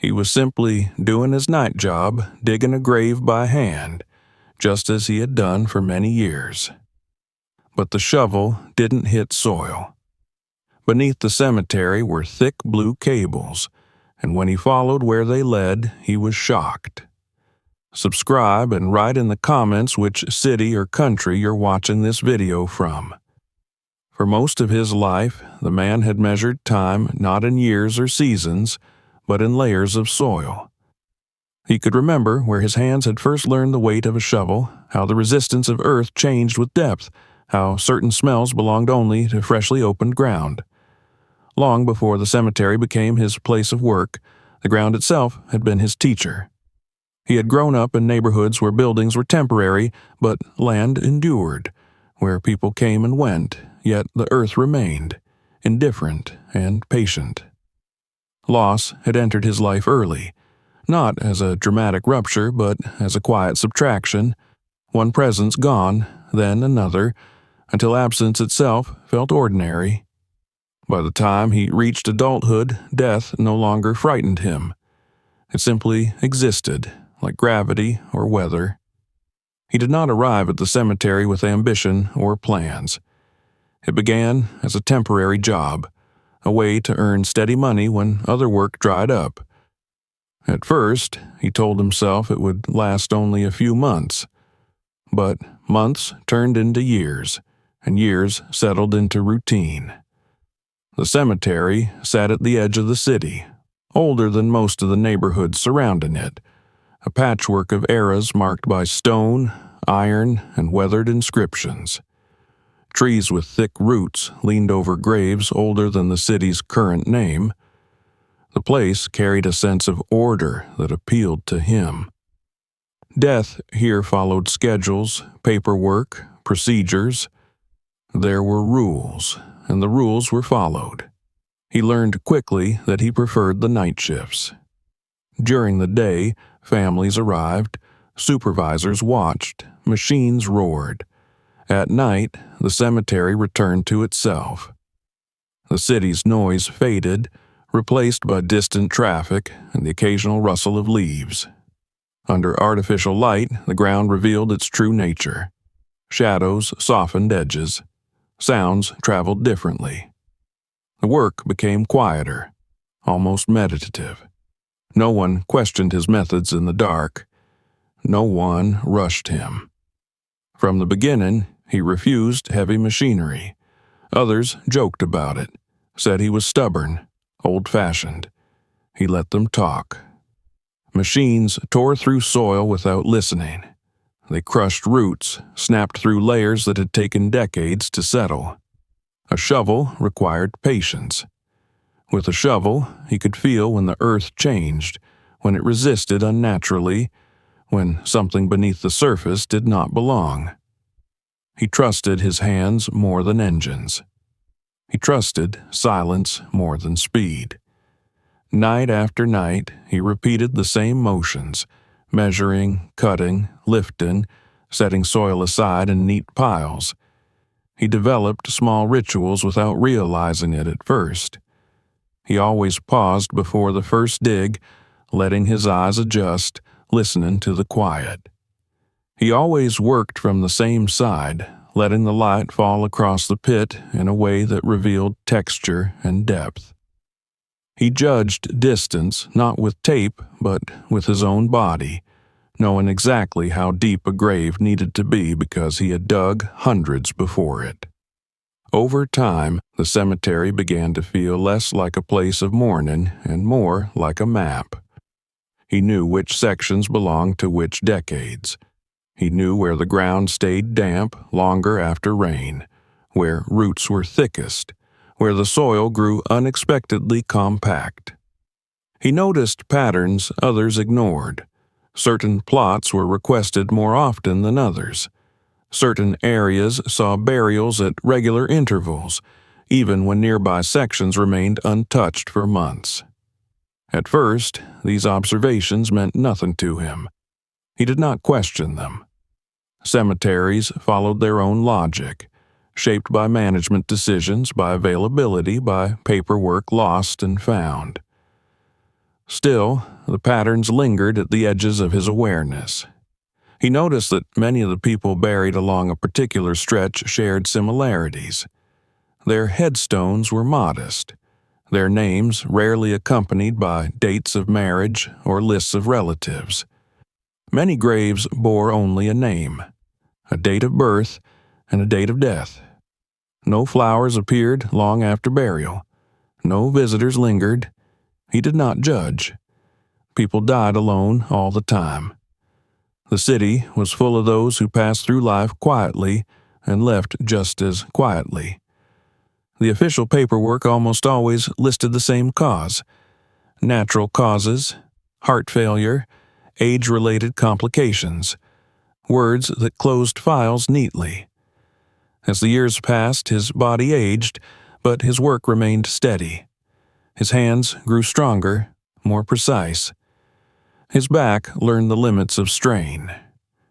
He was simply doing his night job, digging a grave by hand, just as he had done for many years. But the shovel didn't hit soil. Beneath the cemetery were thick blue cables, and when he followed where they led, he was shocked. Subscribe and write in the comments which city or country you're watching this video from. For most of his life, the man had measured time not in years or seasons, but in layers of soil. He could remember where his hands had first learned the weight of a shovel, how the resistance of earth changed with depth, how certain smells belonged only to freshly opened ground. Long before the cemetery became his place of work, the ground itself had been his teacher. He had grown up in neighborhoods where buildings were temporary, but land endured, where people came and went, yet the earth remained, indifferent and patient. Loss had entered his life early, not as a dramatic rupture, but as a quiet subtraction, one presence gone, then another, until absence itself felt ordinary. By the time he reached adulthood, death no longer frightened him. It simply existed, like gravity or weather. He did not arrive at the cemetery with ambition or plans. It began as a temporary job, a way to earn steady money when other work dried up. At first, he told himself it would last only a few months. But months turned into years, and years settled into routine. The cemetery sat at the edge of the city, older than most of the neighborhoods surrounding it, a patchwork of eras marked by stone, iron, and weathered inscriptions. Trees with thick roots leaned over graves older than the city's current name. The place carried a sense of order that appealed to him. Death here followed schedules, paperwork, procedures. There were rules, and the rules were followed. He learned quickly that he preferred the night shifts. During the day, families arrived, supervisors watched, machines roared. At night, the cemetery returned to itself. The city's noise faded, replaced by distant traffic and the occasional rustle of leaves. Under artificial light, the ground revealed its true nature. Shadows softened edges. Sounds traveled differently. The work became quieter, almost meditative. No one questioned his methods in the dark. No one rushed him. From the beginning, he refused heavy machinery. Others joked about it, said he was stubborn, old-fashioned. He let them talk. Machines tore through soil without listening. They crushed roots, snapped through layers that had taken decades to settle. A shovel required patience. With a shovel, he could feel when the earth changed, when it resisted unnaturally, when something beneath the surface did not belong. He trusted his hands more than engines. He trusted silence more than speed. Night after night, he repeated the same motions, measuring, cutting, lifting, setting soil aside in neat piles. He developed small rituals without realizing it at first. He always paused before the first dig, letting his eyes adjust, listening to the quiet. He always worked from the same side, letting the light fall across the pit in a way that revealed texture and depth. He judged distance not with tape, but with his own body, knowing exactly how deep a grave needed to be because he had dug hundreds before it. Over time, the cemetery began to feel less like a place of mourning and more like a map. He knew which sections belonged to which decades. He knew where the ground stayed damp longer after rain, where roots were thickest, where the soil grew unexpectedly compact. He noticed patterns others ignored. Certain plots were requested more often than others. Certain areas saw burials at regular intervals, even when nearby sections remained untouched for months. At first, these observations meant nothing to him. He did not question them. Cemeteries followed their own logic, shaped by management decisions, by availability, by paperwork lost and found. Still, the patterns lingered at the edges of his awareness. He noticed that many of the people buried along a particular stretch shared similarities. Their headstones were modest, their names rarely accompanied by dates of marriage or lists of relatives. Many graves bore only a name, a date of birth, and a date of death. No flowers appeared long after burial. No visitors lingered. He did not judge. People died alone all the time. The city was full of those who passed through life quietly and left just as quietly. The official paperwork almost always listed the same cause: natural causes, heart failure, age-related complications, words that closed files neatly. As the years passed, his body aged, but his work remained steady. His hands grew stronger, more precise. His back learned the limits of strain.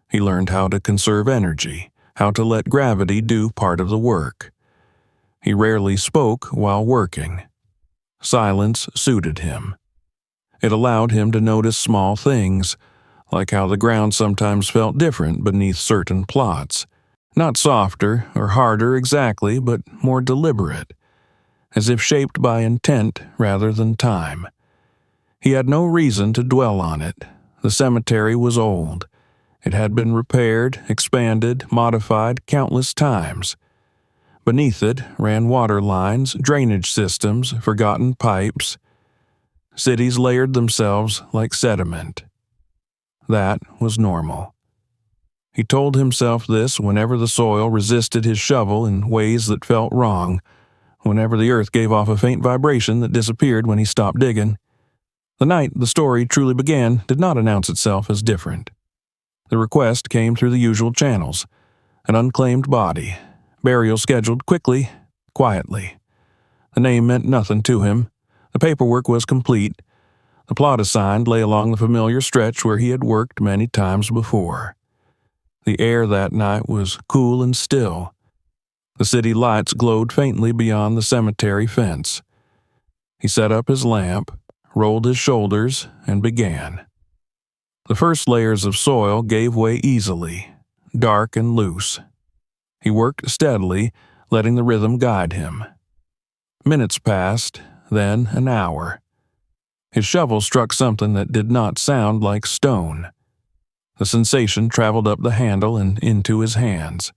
He learned how to conserve energy, how to let gravity do part of the work. He rarely spoke while working. Silence suited him. It allowed him to notice small things, like how the ground sometimes felt different beneath certain plots. Not softer or harder exactly, but more deliberate, as if shaped by intent rather than time. He had no reason to dwell on it. The cemetery was old. It had been repaired, expanded, modified countless times. Beneath it ran water lines, drainage systems, forgotten pipes. Cities layered themselves like sediment. That was normal. He told himself this whenever the soil resisted his shovel in ways that felt wrong, whenever the earth gave off a faint vibration that disappeared when he stopped digging. The night the story truly began did not announce itself as different. The request came through the usual channels: an unclaimed body, burial scheduled quickly, quietly. The name meant nothing to him. The paperwork was complete. The plot assigned lay along the familiar stretch where he had worked many times before. The air that night was cool and still. The city lights glowed faintly beyond the cemetery fence. He set up his lamp, rolled his shoulders, and began. The first layers of soil gave way easily, dark and loose. He worked steadily, letting the rhythm guide him. Minutes passed, then an hour. His shovel struck something that did not sound like stone. The sensation traveled up the handle and into his hands.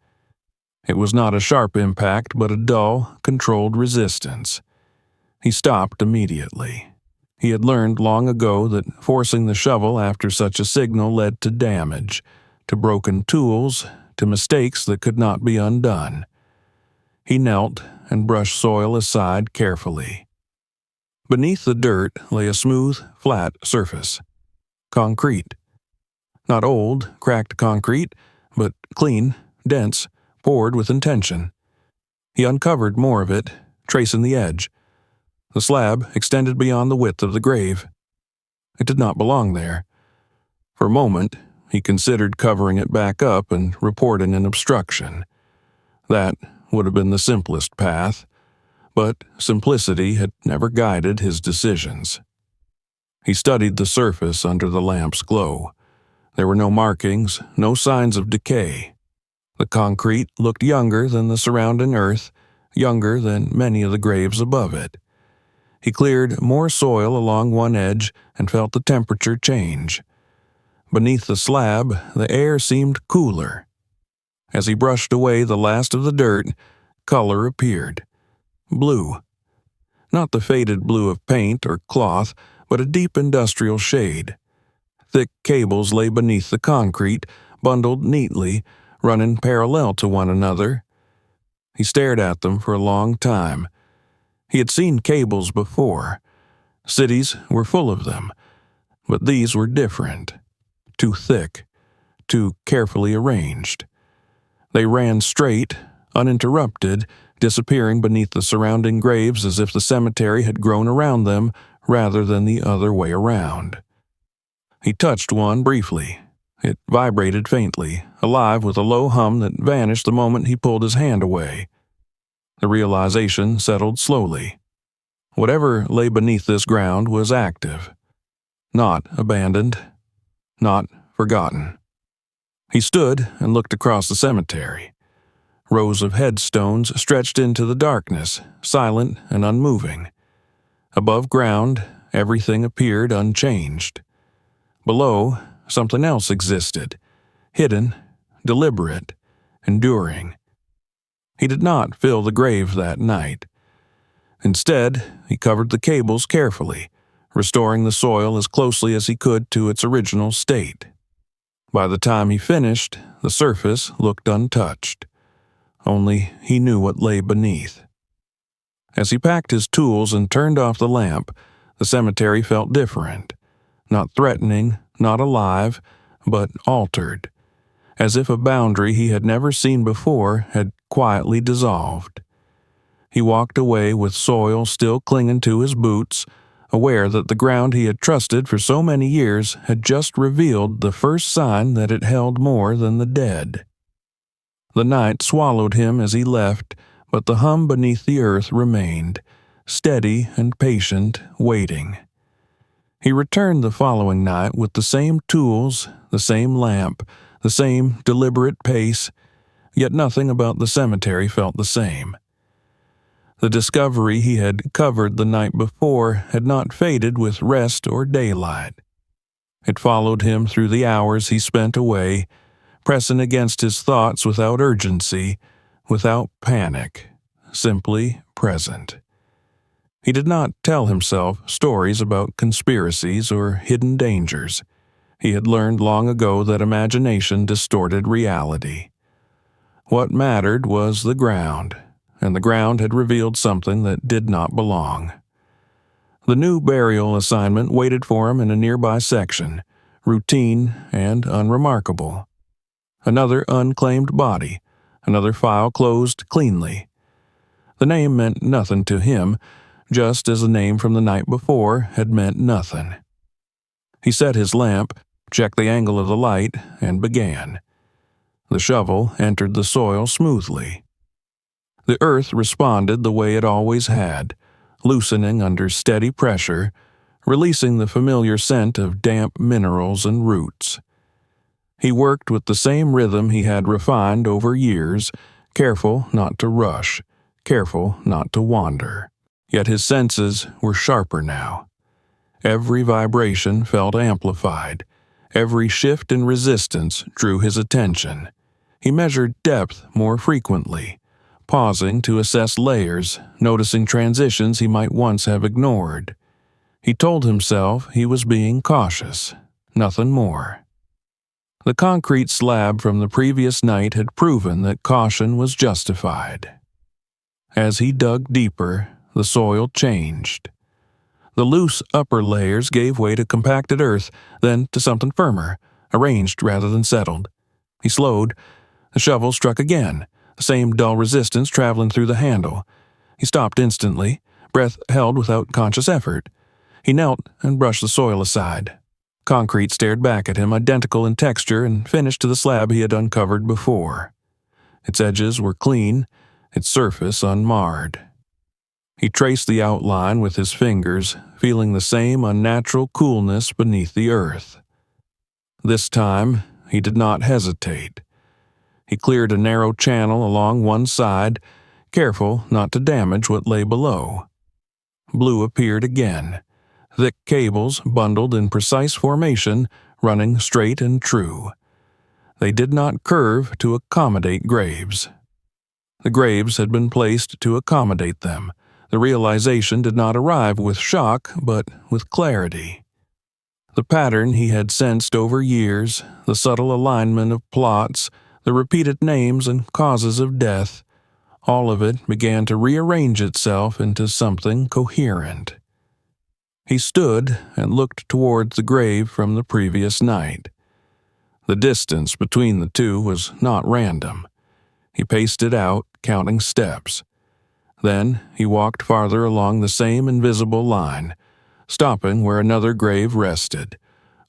It was not a sharp impact, but a dull, controlled resistance. He stopped immediately. He had learned long ago that forcing the shovel after such a signal led to damage, to broken tools, to mistakes that could not be undone. He knelt and brushed soil aside carefully. Beneath the dirt lay a smooth, flat surface. Concrete. Not old, cracked concrete, but clean, dense, poured with intention. He uncovered more of it, tracing the edge. The slab extended beyond the width of the grave. It did not belong there. For a moment, he considered covering it back up and reporting an obstruction. That would have been the simplest path, but simplicity had never guided his decisions. He studied the surface under the lamp's glow. There were no markings, no signs of decay. The concrete looked younger than the surrounding earth, younger than many of the graves above it. He cleared more soil along one edge and felt the temperature change. Beneath the slab, the air seemed cooler. As he brushed away the last of the dirt, color appeared. Blue. Not the faded blue of paint or cloth, but a deep industrial shade. Thick cables lay beneath the concrete, bundled neatly, running parallel to one another. He stared at them for a long time. He had seen cables before. Cities were full of them, but these were different. Too thick, too carefully arranged. They ran straight, uninterrupted, disappearing beneath the surrounding graves as if the cemetery had grown around them rather than the other way around. He touched one briefly. It vibrated faintly, alive with a low hum that vanished the moment he pulled his hand away. The realization settled slowly. Whatever lay beneath this ground was active. Not abandoned, not forgotten. He stood and looked across the cemetery. Rows of headstones stretched into the darkness, silent and unmoving. Above ground, everything appeared unchanged. Below, something else existed, hidden, deliberate, enduring. He did not fill the grave that night. Instead, he covered the cables carefully, restoring the soil as closely as he could to its original state. By the time he finished, the surface looked untouched. Only he knew what lay beneath. As he packed his tools and turned off the lamp, the cemetery felt different. Not threatening, not alive, but altered, as if a boundary he had never seen before had quietly dissolved. He walked away with soil still clinging to his boots, aware that the ground he had trusted for so many years had just revealed the first sign that it held more than the dead. The night swallowed him as he left, but the hum beneath the earth remained, steady and patient, waiting. He returned the following night with the same tools, the same lamp, the same deliberate pace, yet nothing about the cemetery felt the same. The discovery he had covered the night before had not faded with rest or daylight. It followed him through the hours he spent away, pressing against his thoughts without urgency, without panic, simply present. He did not tell himself stories about conspiracies or hidden dangers. He had learned long ago that imagination distorted reality. What mattered was the ground, and the ground had revealed something that did not belong. The new burial assignment waited for him in a nearby section, routine and unremarkable. Another unclaimed body, another file closed cleanly. The name meant nothing to him, just as the name from the night before had meant nothing. He set his lamp, checked the angle of the light, and began. The shovel entered the soil smoothly. The earth responded the way it always had, loosening under steady pressure, releasing the familiar scent of damp minerals and roots. He worked with the same rhythm he had refined over years, careful not to rush, careful not to wander. Yet his senses were sharper now. Every vibration felt amplified. Every shift in resistance drew his attention. He measured depth more frequently, pausing to assess layers, noticing transitions he might once have ignored. He told himself he was being cautious, nothing more. The concrete slab from the previous night had proven that caution was justified. As he dug deeper, the soil changed. The loose upper layers gave way to compacted earth, then to something firmer, arranged rather than settled. He slowed. The shovel struck again, the same dull resistance traveling through the handle. He stopped instantly, breath held without conscious effort. He knelt and brushed the soil aside. Concrete stared back at him, identical in texture and finish to the slab he had uncovered before. Its edges were clean, its surface unmarred. He traced the outline with his fingers, feeling the same unnatural coolness beneath the earth. This time, he did not hesitate. He cleared a narrow channel along one side, careful not to damage what lay below. Blue appeared again, thick cables bundled in precise formation, running straight and true. They did not curve to accommodate graves. The graves had been placed to accommodate them. The realization did not arrive with shock, but with clarity. The pattern he had sensed over years, the subtle alignment of plots, the repeated names and causes of death, all of it began to rearrange itself into something coherent. He stood and looked towards the grave from the previous night. The distance between the two was not random. He paced it out, counting steps. Then he walked farther along the same invisible line, stopping where another grave rested,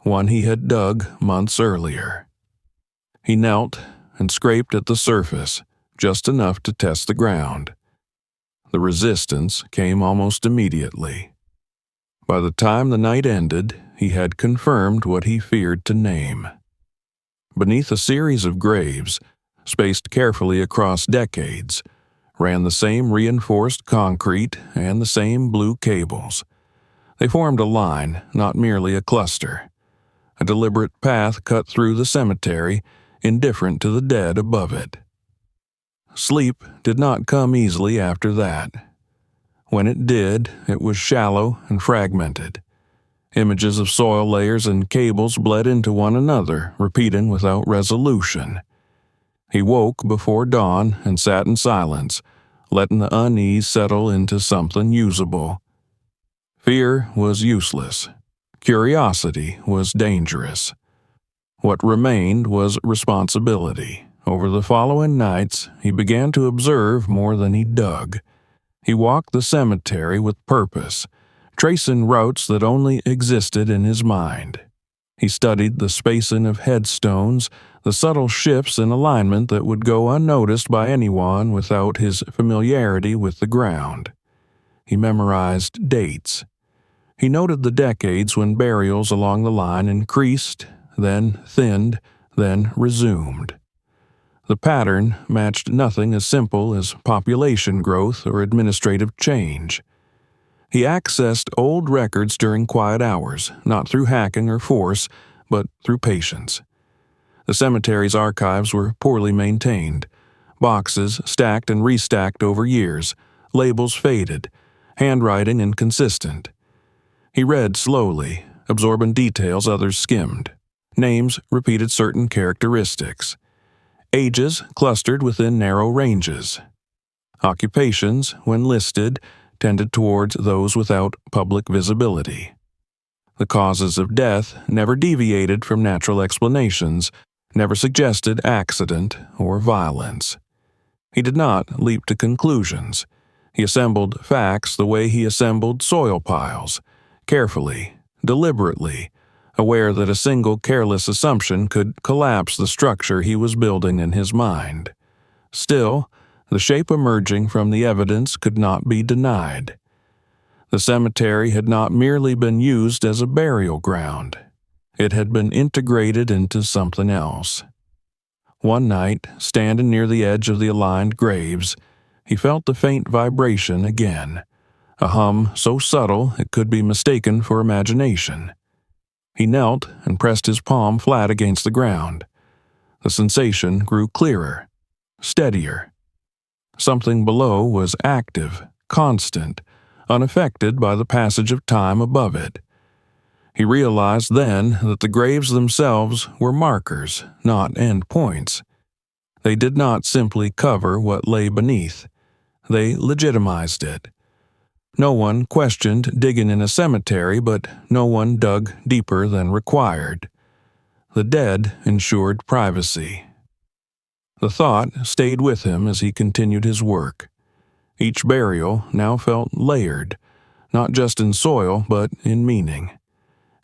one he had dug months earlier. He knelt and scraped at the surface, just enough to test the ground. The resistance came almost immediately. By the time the night ended, he had confirmed what he feared to name. Beneath a series of graves, spaced carefully across decades, ran the same reinforced concrete and the same blue cables. They formed a line, not merely a cluster. A deliberate path cut through the cemetery, indifferent to the dead above it. Sleep did not come easily after that. When it did, it was shallow and fragmented. Images of soil layers and cables bled into one another, repeating without resolution. He woke before dawn and sat in silence, letting the unease settle into something usable. Fear was useless. Curiosity was dangerous. What remained was responsibility. Over the following nights, he began to observe more than he dug. He walked the cemetery with purpose, tracing routes that only existed in his mind. He studied the spacing of headstones, the subtle shifts in alignment that would go unnoticed by anyone without his familiarity with the ground. He memorized dates. He noted the decades when burials along the line increased, then thinned, then resumed. The pattern matched nothing as simple as population growth or administrative change. He accessed old records during quiet hours, not through hacking or force, but through patience. The cemetery's archives were poorly maintained. Boxes stacked and restacked over years, labels faded, handwriting inconsistent. He read slowly, absorbing details others skimmed. Names repeated certain characteristics. Ages clustered within narrow ranges. Occupations, when listed, tended towards those without public visibility. The causes of death never deviated from natural explanations, never suggested accident or violence. He did not leap to conclusions. He assembled facts the way he assembled soil piles, carefully, deliberately, aware that a single careless assumption could collapse the structure he was building in his mind. Still, the shape emerging from the evidence could not be denied. The cemetery had not merely been used as a burial ground. It had been integrated into something else. One night, standing near the edge of the aligned graves, he felt the faint vibration again, a hum so subtle it could be mistaken for imagination. He knelt and pressed his palm flat against the ground. The sensation grew clearer, steadier. Something below was active, constant, unaffected by the passage of time above it. He realized then that the graves themselves were markers, not end points. They did not simply cover what lay beneath. They legitimized it. No one questioned digging in a cemetery, but no one dug deeper than required. The dead ensured privacy. The thought stayed with him as he continued his work. Each burial now felt layered, not just in soil, but in meaning.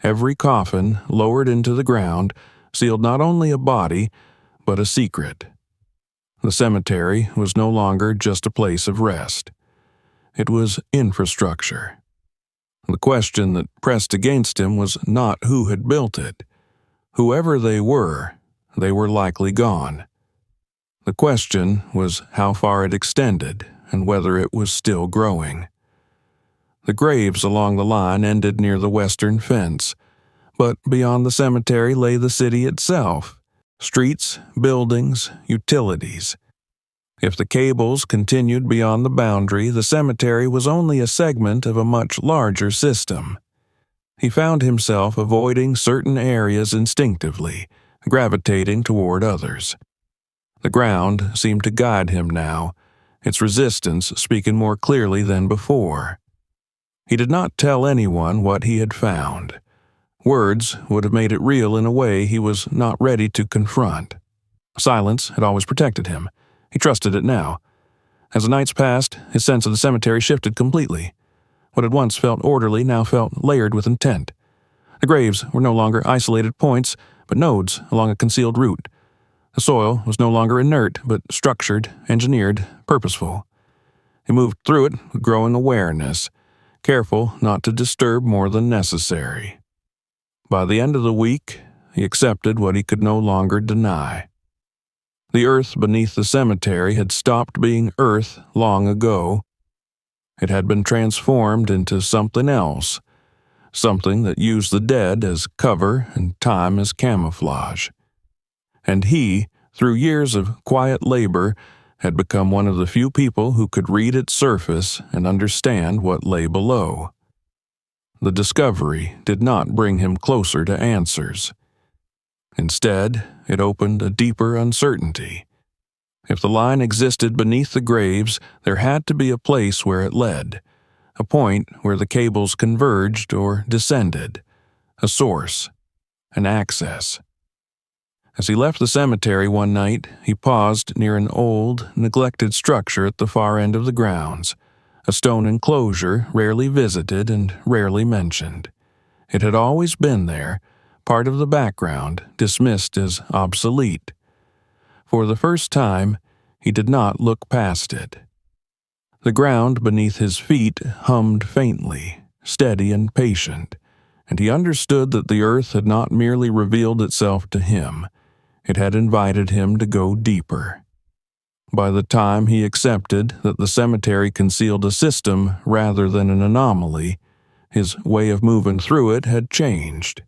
Every coffin, lowered into the ground, sealed not only a body, but a secret. The cemetery was no longer just a place of rest. It was infrastructure. The question that pressed against him was not who had built it. Whoever they were likely gone. The question was how far it extended and whether it was still growing. The graves along the line ended near the western fence, but beyond the cemetery lay the city itself, streets, buildings, utilities. If the cables continued beyond the boundary, the cemetery was only a segment of a much larger system. He found himself avoiding certain areas instinctively, gravitating toward others. The ground seemed to guide him now, its resistance speaking more clearly than before. He did not tell anyone what he had found. Words would have made it real in a way he was not ready to confront. Silence had always protected him. He trusted it now. As the nights passed, his sense of the cemetery shifted completely. What had once felt orderly now felt layered with intent. The graves were no longer isolated points, but nodes along a concealed route. The soil was no longer inert, but structured, engineered, purposeful. He moved through it with growing awareness, careful not to disturb more than necessary. By the end of the week, he accepted what he could no longer deny. The earth beneath the cemetery had stopped being earth long ago. It had been transformed into something else, something that used the dead as cover and time as camouflage. And he, through years of quiet labor, had become one of the few people who could read its surface and understand what lay below. The discovery did not bring him closer to answers. Instead, it opened a deeper uncertainty. If the line existed beneath the graves, there had to be a place where it led, a point where the cables converged or descended, a source, an access. As he left the cemetery one night, he paused near an old, neglected structure at the far end of the grounds, a stone enclosure rarely visited and rarely mentioned. It had always been there, part of the background, dismissed as obsolete. For the first time, he did not look past it. The ground beneath his feet hummed faintly, steady and patient, and he understood that the earth had not merely revealed itself to him, it had invited him to go deeper. By the time he accepted that the cemetery concealed a system rather than an anomaly, his way of moving through it had changed.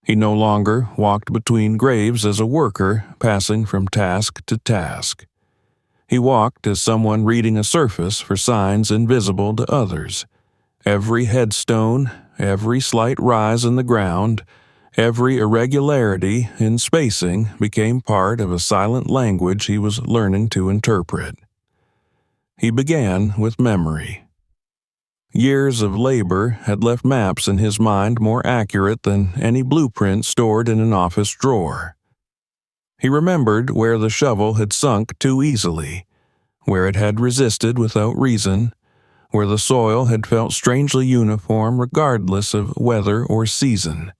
He no longer walked between graves as a worker passing from task to task. He walked as someone reading a surface for signs invisible to others. Every headstone, every slight rise in the ground, every irregularity in spacing became part of a silent language he was learning to interpret. He began with memory. Years of labor had left maps in his mind more accurate than any blueprint stored in an office drawer. He remembered where the shovel had sunk too easily, where it had resisted without reason, where the soil had felt strangely uniform regardless of weather or season.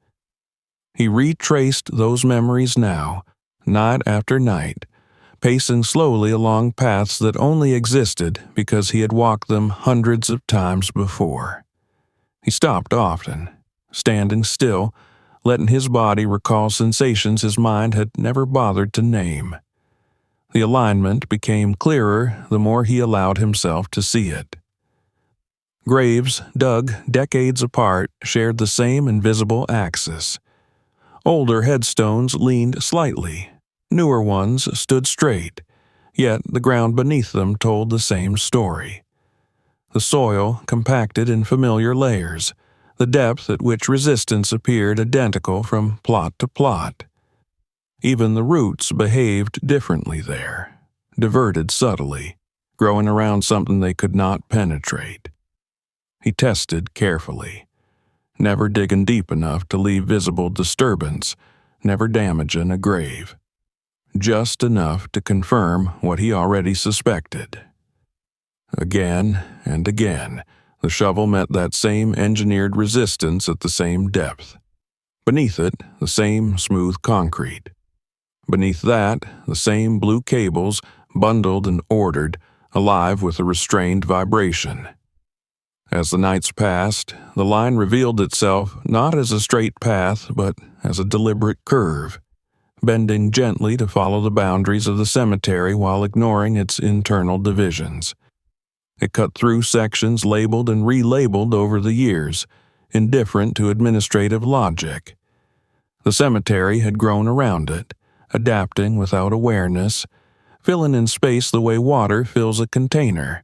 He retraced those memories now, night after night, pacing slowly along paths that only existed because he had walked them hundreds of times before. He stopped often, standing still, letting his body recall sensations his mind had never bothered to name. The alignment became clearer the more he allowed himself to see it. Graves, dug decades apart, shared the same invisible axis. Older headstones leaned slightly, newer ones stood straight, yet the ground beneath them told the same story. The soil compacted in familiar layers, the depth at which resistance appeared identical from plot to plot. Even the roots behaved differently there, diverted subtly, growing around something they could not penetrate. He tested carefully, never digging deep enough to leave visible disturbance, never damaging a grave. Just enough to confirm what he already suspected. Again and again, the shovel met that same engineered resistance at the same depth. Beneath it, the same smooth concrete. Beneath that, the same blue cables, bundled and ordered, alive with a restrained vibration. As the nights passed, the line revealed itself not as a straight path, but as a deliberate curve, bending gently to follow the boundaries of the cemetery while ignoring its internal divisions. It cut through sections labeled and relabeled over the years, indifferent to administrative logic. The cemetery had grown around it, adapting without awareness, filling in space the way water fills a container,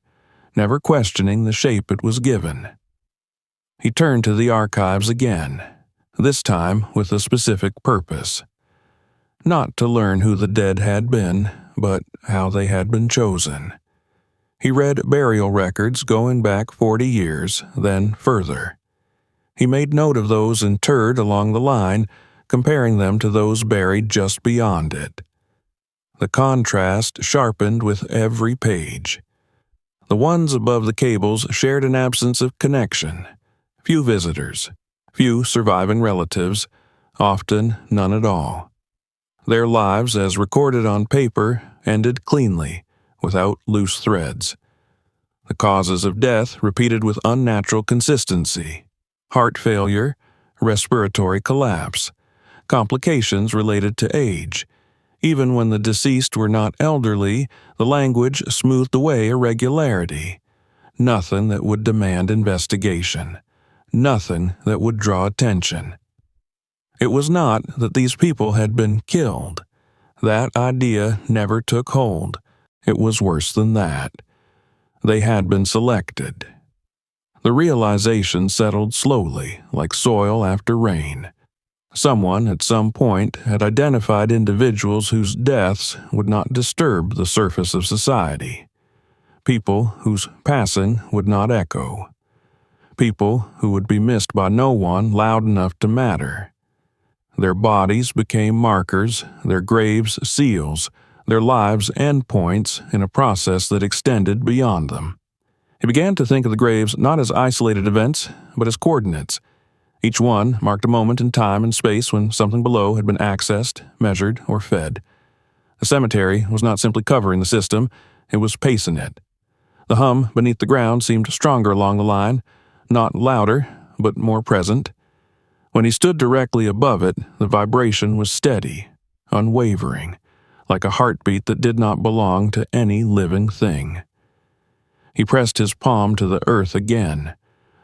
never questioning the shape it was given. He turned to the archives again, this time with a specific purpose. Not to learn who the dead had been, but how they had been chosen. He read burial records going back 40 years, then further. He made note of those interred along the line, comparing them to those buried just beyond it. The contrast sharpened with every page. The ones above the cables shared an absence of connection. Few visitors, few surviving relatives, often none at all. Their lives, as recorded on paper, ended cleanly, without loose threads. The causes of death repeated with unnatural consistency: heart failure, respiratory collapse, complications related to age. Even when the deceased were not elderly, the language smoothed away irregularity. Nothing that would demand investigation. Nothing that would draw attention. It was not that these people had been killed. That idea never took hold. It was worse than that. They had been selected. The realization settled slowly, like soil after rain. Someone at some point had identified individuals whose deaths would not disturb the surface of society. People whose passing would not echo. People who would be missed by no one loud enough to matter. Their bodies became markers, their graves seals, their lives endpoints in a process that extended beyond them. He began to think of the graves not as isolated events, but as coordinates. Each one marked a moment in time and space when something below had been accessed, measured, or fed. The cemetery was not simply covering the system, it was pacing it. The hum beneath the ground seemed stronger along the line, not louder, but more present. When he stood directly above it, the vibration was steady, unwavering, like a heartbeat that did not belong to any living thing. He pressed his palm to the earth again,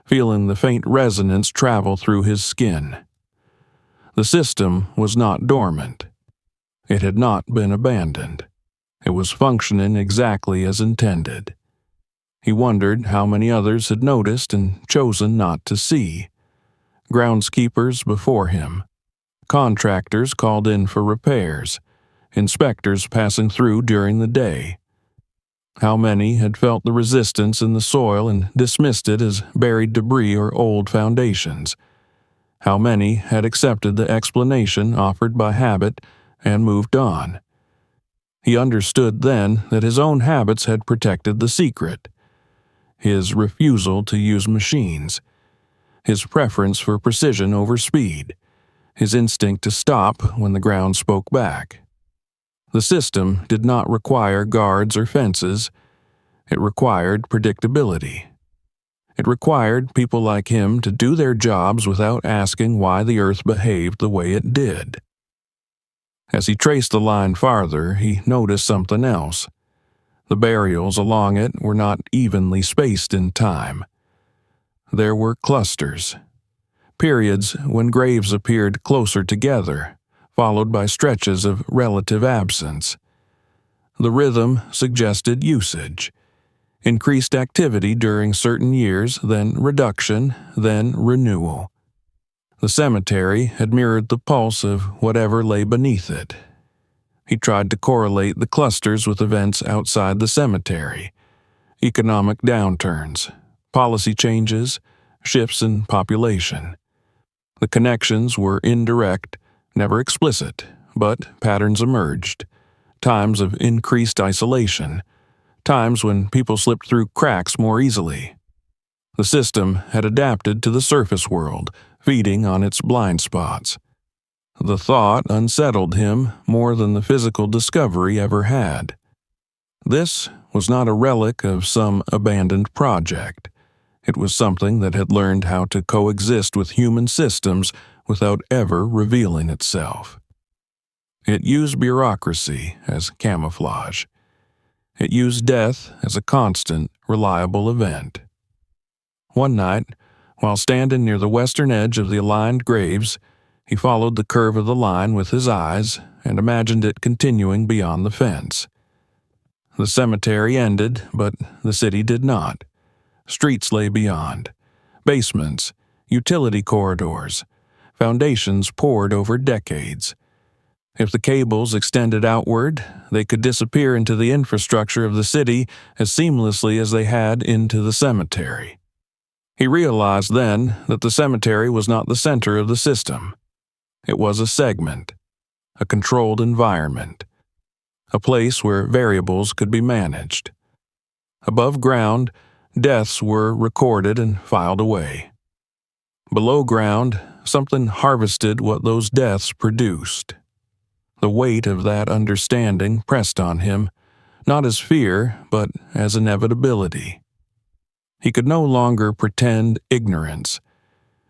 feeling the faint resonance travel through his skin. The system was not dormant. It had not been abandoned. It was functioning exactly as intended. He wondered how many others had noticed and chosen not to see. Groundskeepers before him, contractors called in for repairs, inspectors passing through during the day. How many had felt the resistance in the soil and dismissed it as buried debris or old foundations? How many had accepted the explanation offered by habit and moved on? He understood then that his own habits had protected the secret. His refusal to use machines, his preference for precision over speed, his instinct to stop when the ground spoke back. The system did not require guards or fences. It required predictability. It required people like him to do their jobs without asking why the earth behaved the way it did. As he traced the line farther, he noticed something else. The burials along it were not evenly spaced in time. There were clusters, periods when graves appeared closer together, followed by stretches of relative absence. The rhythm suggested usage. Increased activity during certain years, then reduction, then renewal. The cemetery had mirrored the pulse of whatever lay beneath it. He tried to correlate the clusters with events outside the cemetery. Economic downturns, policy changes, shifts in population. The connections were indirect, never explicit, but patterns emerged. Times of increased isolation. Times when people slipped through cracks more easily. The system had adapted to the surface world, feeding on its blind spots. The thought unsettled him more than the physical discovery ever had. This was not a relic of some abandoned project. It was something that had learned how to coexist with human systems without ever revealing itself. It used bureaucracy as camouflage. It used death as a constant, reliable event. One night, while standing near the western edge of the aligned graves, he followed the curve of the line with his eyes and imagined it continuing beyond the fence. The cemetery ended, but the city did not. Streets lay beyond. Basements, utility corridors, foundations poured over decades. If the cables extended outward, they could disappear into the infrastructure of the city as seamlessly as they had into the cemetery. He realized then that the cemetery was not the center of the system. It was a segment, a controlled environment, a place where variables could be managed. Above ground, deaths were recorded and filed away. Below ground, something harvested what those deaths produced. The weight of that understanding pressed on him, not as fear, but as inevitability. He could no longer pretend ignorance.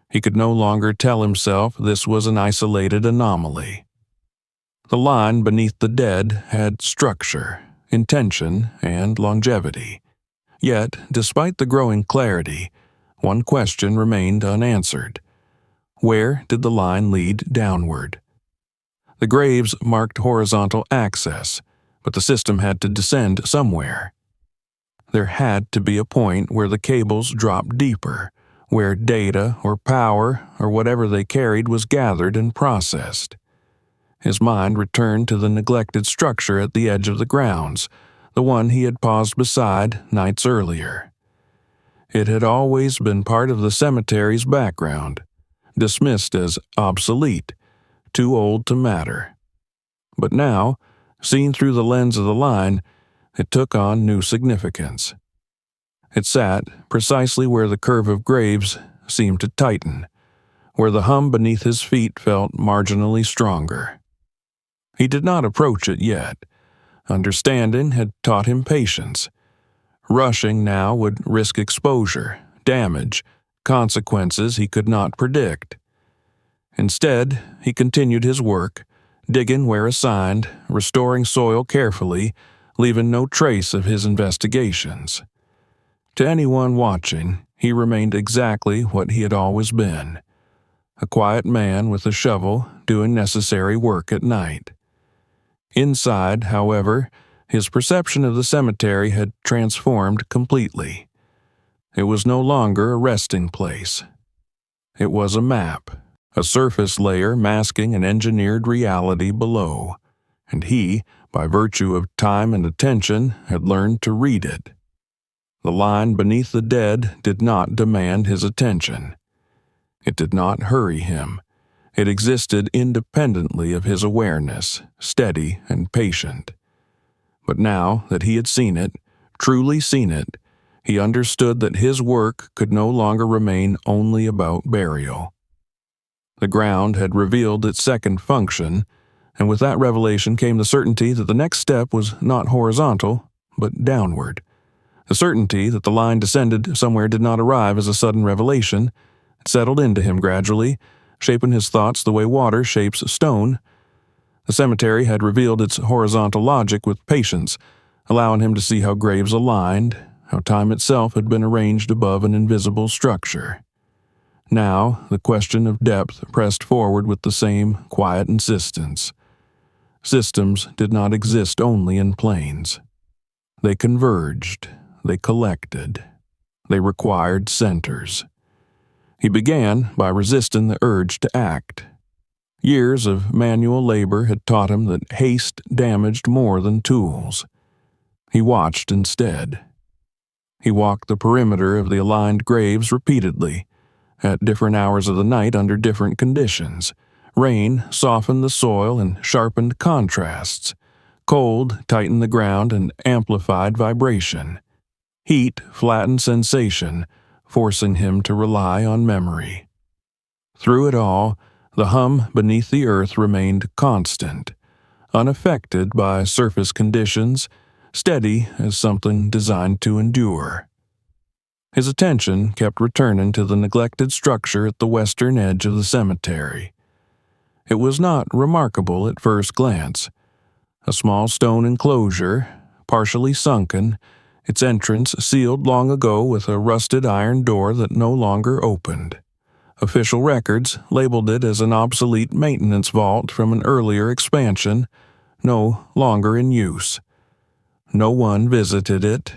He could no longer tell himself this was an isolated anomaly. The line beneath the dead had structure, intention, and longevity. Yet, despite the growing clarity, one question remained unanswered. Where did the line lead downward? The graves marked horizontal access, but the system had to descend somewhere. There had to be a point where the cables dropped deeper, where data or power or whatever they carried was gathered and processed. His mind returned to the neglected structure at the edge of the grounds, the one he had paused beside nights earlier. It had always been part of the cemetery's background, dismissed as obsolete, too old to matter. But now, seen through the lens of the line, it took on new significance. It sat precisely where the curve of graves seemed to tighten, where the hum beneath his feet felt marginally stronger. He did not approach it yet. Understanding had taught him patience. Rushing now would risk exposure, damage, consequences he could not predict. Instead, he continued his work, digging where assigned, restoring soil carefully, leaving no trace of his investigations. To anyone watching, he remained exactly what he had always been, a quiet man with a shovel doing necessary work at night. Inside, however, his perception of the cemetery had transformed completely. It was no longer a resting place. It was a map, a surface layer masking an engineered reality below, and he, by virtue of time and attention, had learned to read it. The line beneath the dead did not demand his attention. It did not hurry him. It existed independently of his awareness, steady and patient. But now that he had seen it, truly seen it, he understood that his work could no longer remain only about burial. The ground had revealed its second function, and with that revelation came the certainty that the next step was not horizontal, but downward. The certainty that the line descended somewhere did not arrive as a sudden revelation. It settled into him gradually, shaping his thoughts the way water shapes stone. The cemetery had revealed its horizontal logic with patience, allowing him to see how graves aligned, how time itself had been arranged above an invisible structure. Now, the question of depth pressed forward with the same quiet insistence. Systems did not exist only in planes. They converged, they collected, they required centers. He began by resisting the urge to act. Years of manual labor had taught him that haste damaged more than tools. He watched instead. He walked the perimeter of the aligned graves repeatedly, at different hours of the night under different conditions. Rain softened the soil and sharpened contrasts. Cold tightened the ground and amplified vibration. Heat flattened sensation, forcing him to rely on memory. Through it all, the hum beneath the earth remained constant, unaffected by surface conditions, steady as something designed to endure. His attention kept returning to the neglected structure at the western edge of the cemetery. It was not remarkable at first glance. A small stone enclosure, partially sunken, its entrance sealed long ago with a rusted iron door that no longer opened. Official records labeled it as an obsolete maintenance vault from an earlier expansion, no longer in use. No one visited it.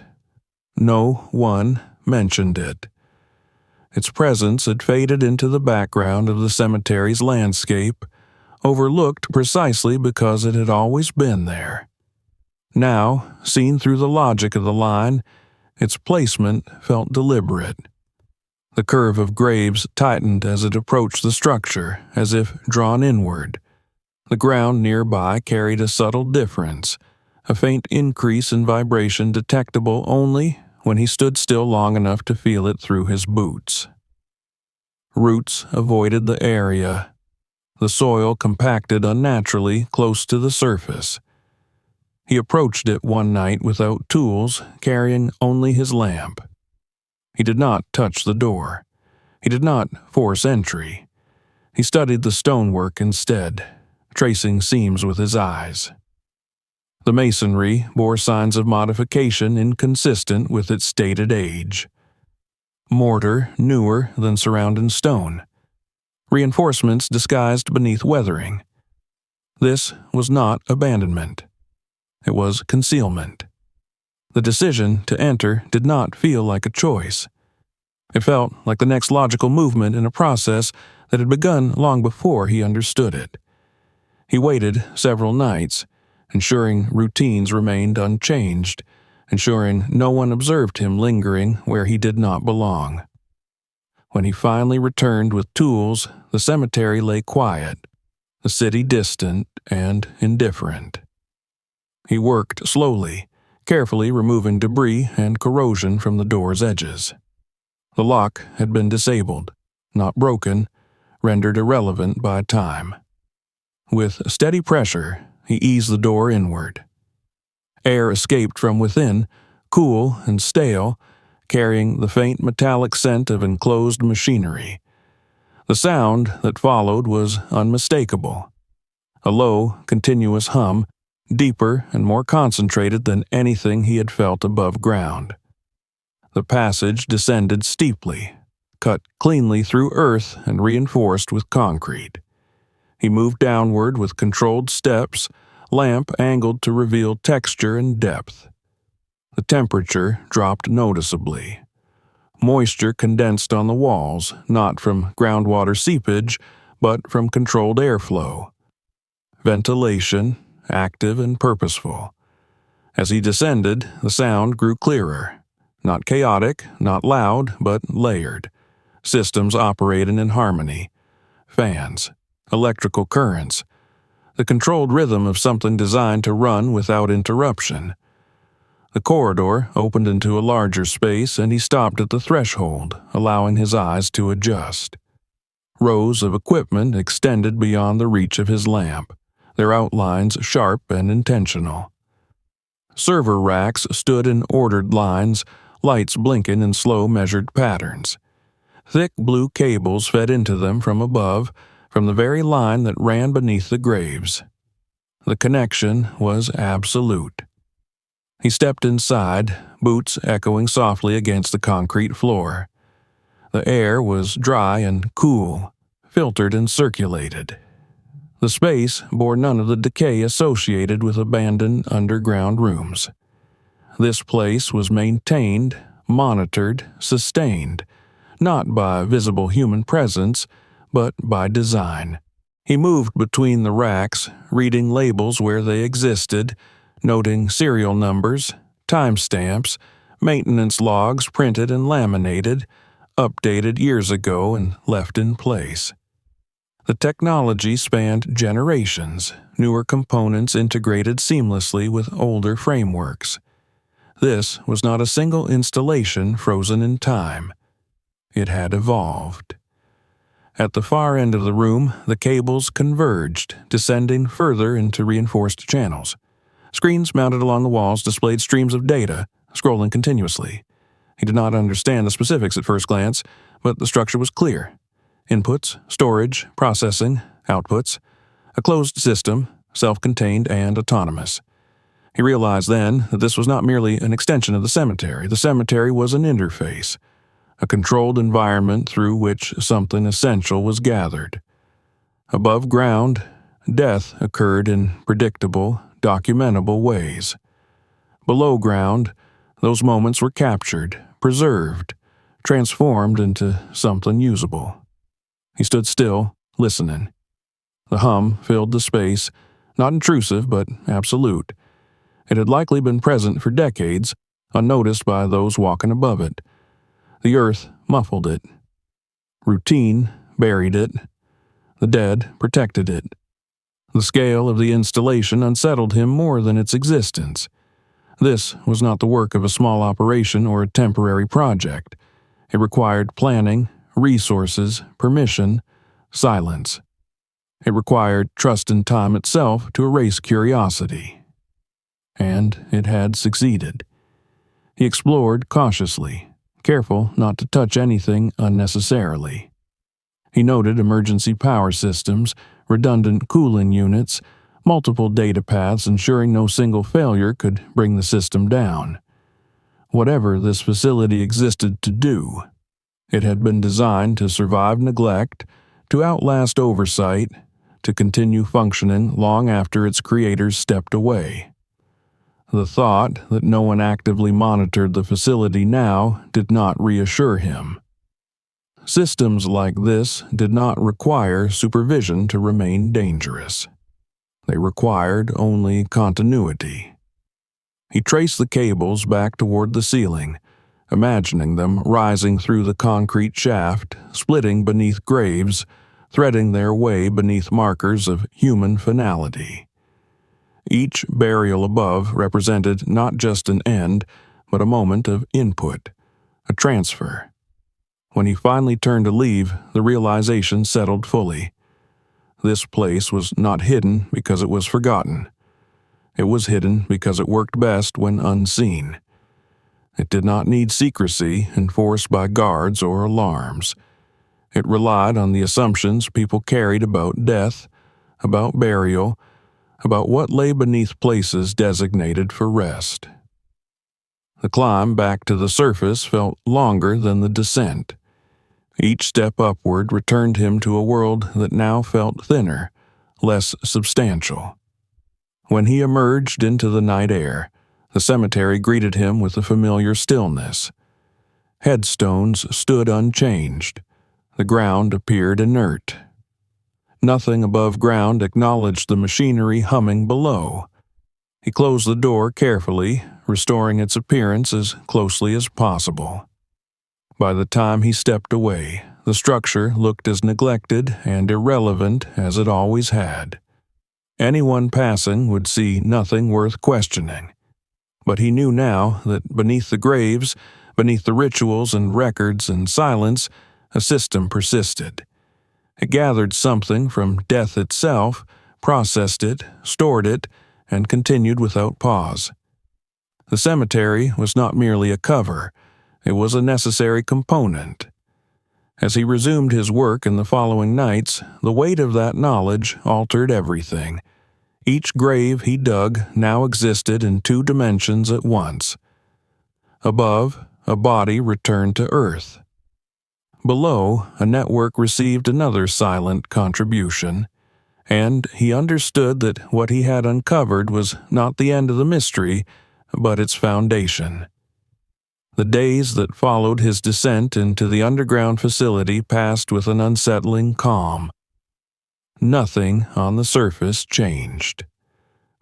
No one mentioned it. Its presence had faded into the background of the cemetery's landscape, overlooked precisely because it had always been there. Now, seen through the logic of the line, its placement felt deliberate. The curve of graves tightened as it approached the structure, as if drawn inward. The ground nearby carried a subtle difference, a faint increase in vibration detectable only when he stood still long enough to feel it through his boots. Roots avoided the area. The soil compacted unnaturally close to the surface. He approached it one night without tools, carrying only his lamp. He did not touch the door. He did not force entry. He studied the stonework instead, tracing seams with his eyes. The masonry bore signs of modification inconsistent with its stated age. Mortar newer than surrounding stone. Reinforcements disguised beneath weathering. This was not abandonment. It was concealment. The decision to enter did not feel like a choice. It felt like the next logical movement in a process that had begun long before he understood it. He waited several nights, ensuring routines remained unchanged, ensuring no one observed him lingering where he did not belong. When he finally returned with tools, the cemetery lay quiet, the city distant and indifferent. He worked slowly, carefully removing debris and corrosion from the door's edges. The lock had been disabled, not broken, rendered irrelevant by time. With steady pressure, he eased the door inward. Air escaped from within, cool and stale, carrying the faint metallic scent of enclosed machinery. The sound that followed was unmistakable. A low, continuous hum, deeper and more concentrated than anything he had felt above ground. The passage descended steeply, cut cleanly through earth and reinforced with concrete. He moved downward with controlled steps, lamp angled to reveal texture and depth. The temperature dropped noticeably. Moisture condensed on the walls, not from groundwater seepage, but from controlled airflow. Ventilation, active and purposeful. As he descended, the sound grew clearer. Not chaotic, not loud, but layered. Systems operating in harmony. Fans, electrical currents. The controlled rhythm of something designed to run without interruption. The corridor opened into a larger space, and he stopped at the threshold, allowing his eyes to adjust. Rows of equipment extended beyond the reach of his lamp, their outlines sharp and intentional. Server racks stood in ordered lines, lights blinking in slow measured patterns. Thick blue cables fed into them from above, from the very line that ran beneath the graves. The connection was absolute. He stepped inside, boots echoing softly against the concrete floor. The air was dry and cool, filtered and circulated. The space bore none of the decay associated with abandoned underground rooms. This place was maintained, monitored, sustained, not by visible human presence, but by design. He moved between the racks, reading labels where they existed, noting serial numbers, timestamps, maintenance logs printed and laminated, updated years ago and left in place. The technology spanned generations, newer components integrated seamlessly with older frameworks. This was not a single installation frozen in time. It had evolved. At the far end of the room, the cables converged, descending further into reinforced channels. Screens mounted along the walls displayed streams of data, scrolling continuously. He did not understand the specifics at first glance, but the structure was clear. Inputs, storage, processing, outputs. A closed system, self-contained and autonomous. He realized then that this was not merely an extension of the cemetery. The cemetery was an interface, a controlled environment through which something essential was gathered. Above ground, death occurred in predictable, documentable ways. Below ground, those moments were captured, preserved, transformed into something usable. He stood still, listening. The hum filled the space, not intrusive but absolute. It had likely been present for decades, unnoticed by those walking above it. The earth muffled it. Routine buried it. The dead protected it. The scale of the installation unsettled him more than its existence. This was not the work of a small operation or a temporary project. It required planning, resources, permission, silence. It required trust in time itself to erase curiosity. And it had succeeded. He explored cautiously, careful not to touch anything unnecessarily. He noted emergency power systems, redundant cooling units, multiple data paths ensuring no single failure could bring the system down. Whatever this facility existed to do, it had been designed to survive neglect, to outlast oversight, to continue functioning long after its creators stepped away. The thought that no one actively monitored the facility now did not reassure him. Systems like this did not require supervision to remain dangerous. They required only continuity. He traced the cables back toward the ceiling, imagining them rising through the concrete shaft, splitting beneath graves, threading their way beneath markers of human finality. Each burial above represented not just an end, but a moment of input, a transfer. When he finally turned to leave, the realization settled fully. This place was not hidden because it was forgotten. It was hidden because it worked best when unseen. It did not need secrecy enforced by guards or alarms. It relied on the assumptions people carried about death, about burial, about what lay beneath places designated for rest. The climb back to the surface felt longer than the descent. Each step upward returned him to a world that now felt thinner, less substantial. When he emerged into the night air, the cemetery greeted him with a familiar stillness. Headstones stood unchanged. The ground appeared inert. Nothing above ground acknowledged the machinery humming below. He closed the door carefully, restoring its appearance as closely as possible. By the time he stepped away, the structure looked as neglected and irrelevant as it always had. Anyone passing would see nothing worth questioning. But he knew now that beneath the graves, beneath the rituals and records and silence, a system persisted. It gathered something from death itself, processed it, stored it, and continued without pause. The cemetery was not merely a cover, it was a necessary component. As he resumed his work in the following nights, the weight of that knowledge altered everything. Each grave he dug now existed in 2 dimensions at once. Above, a body returned to Earth. Below, a network received another silent contribution, and he understood that what he had uncovered was not the end of the mystery, but its foundation. The days that followed his descent into the underground facility passed with an unsettling calm. Nothing on the surface changed.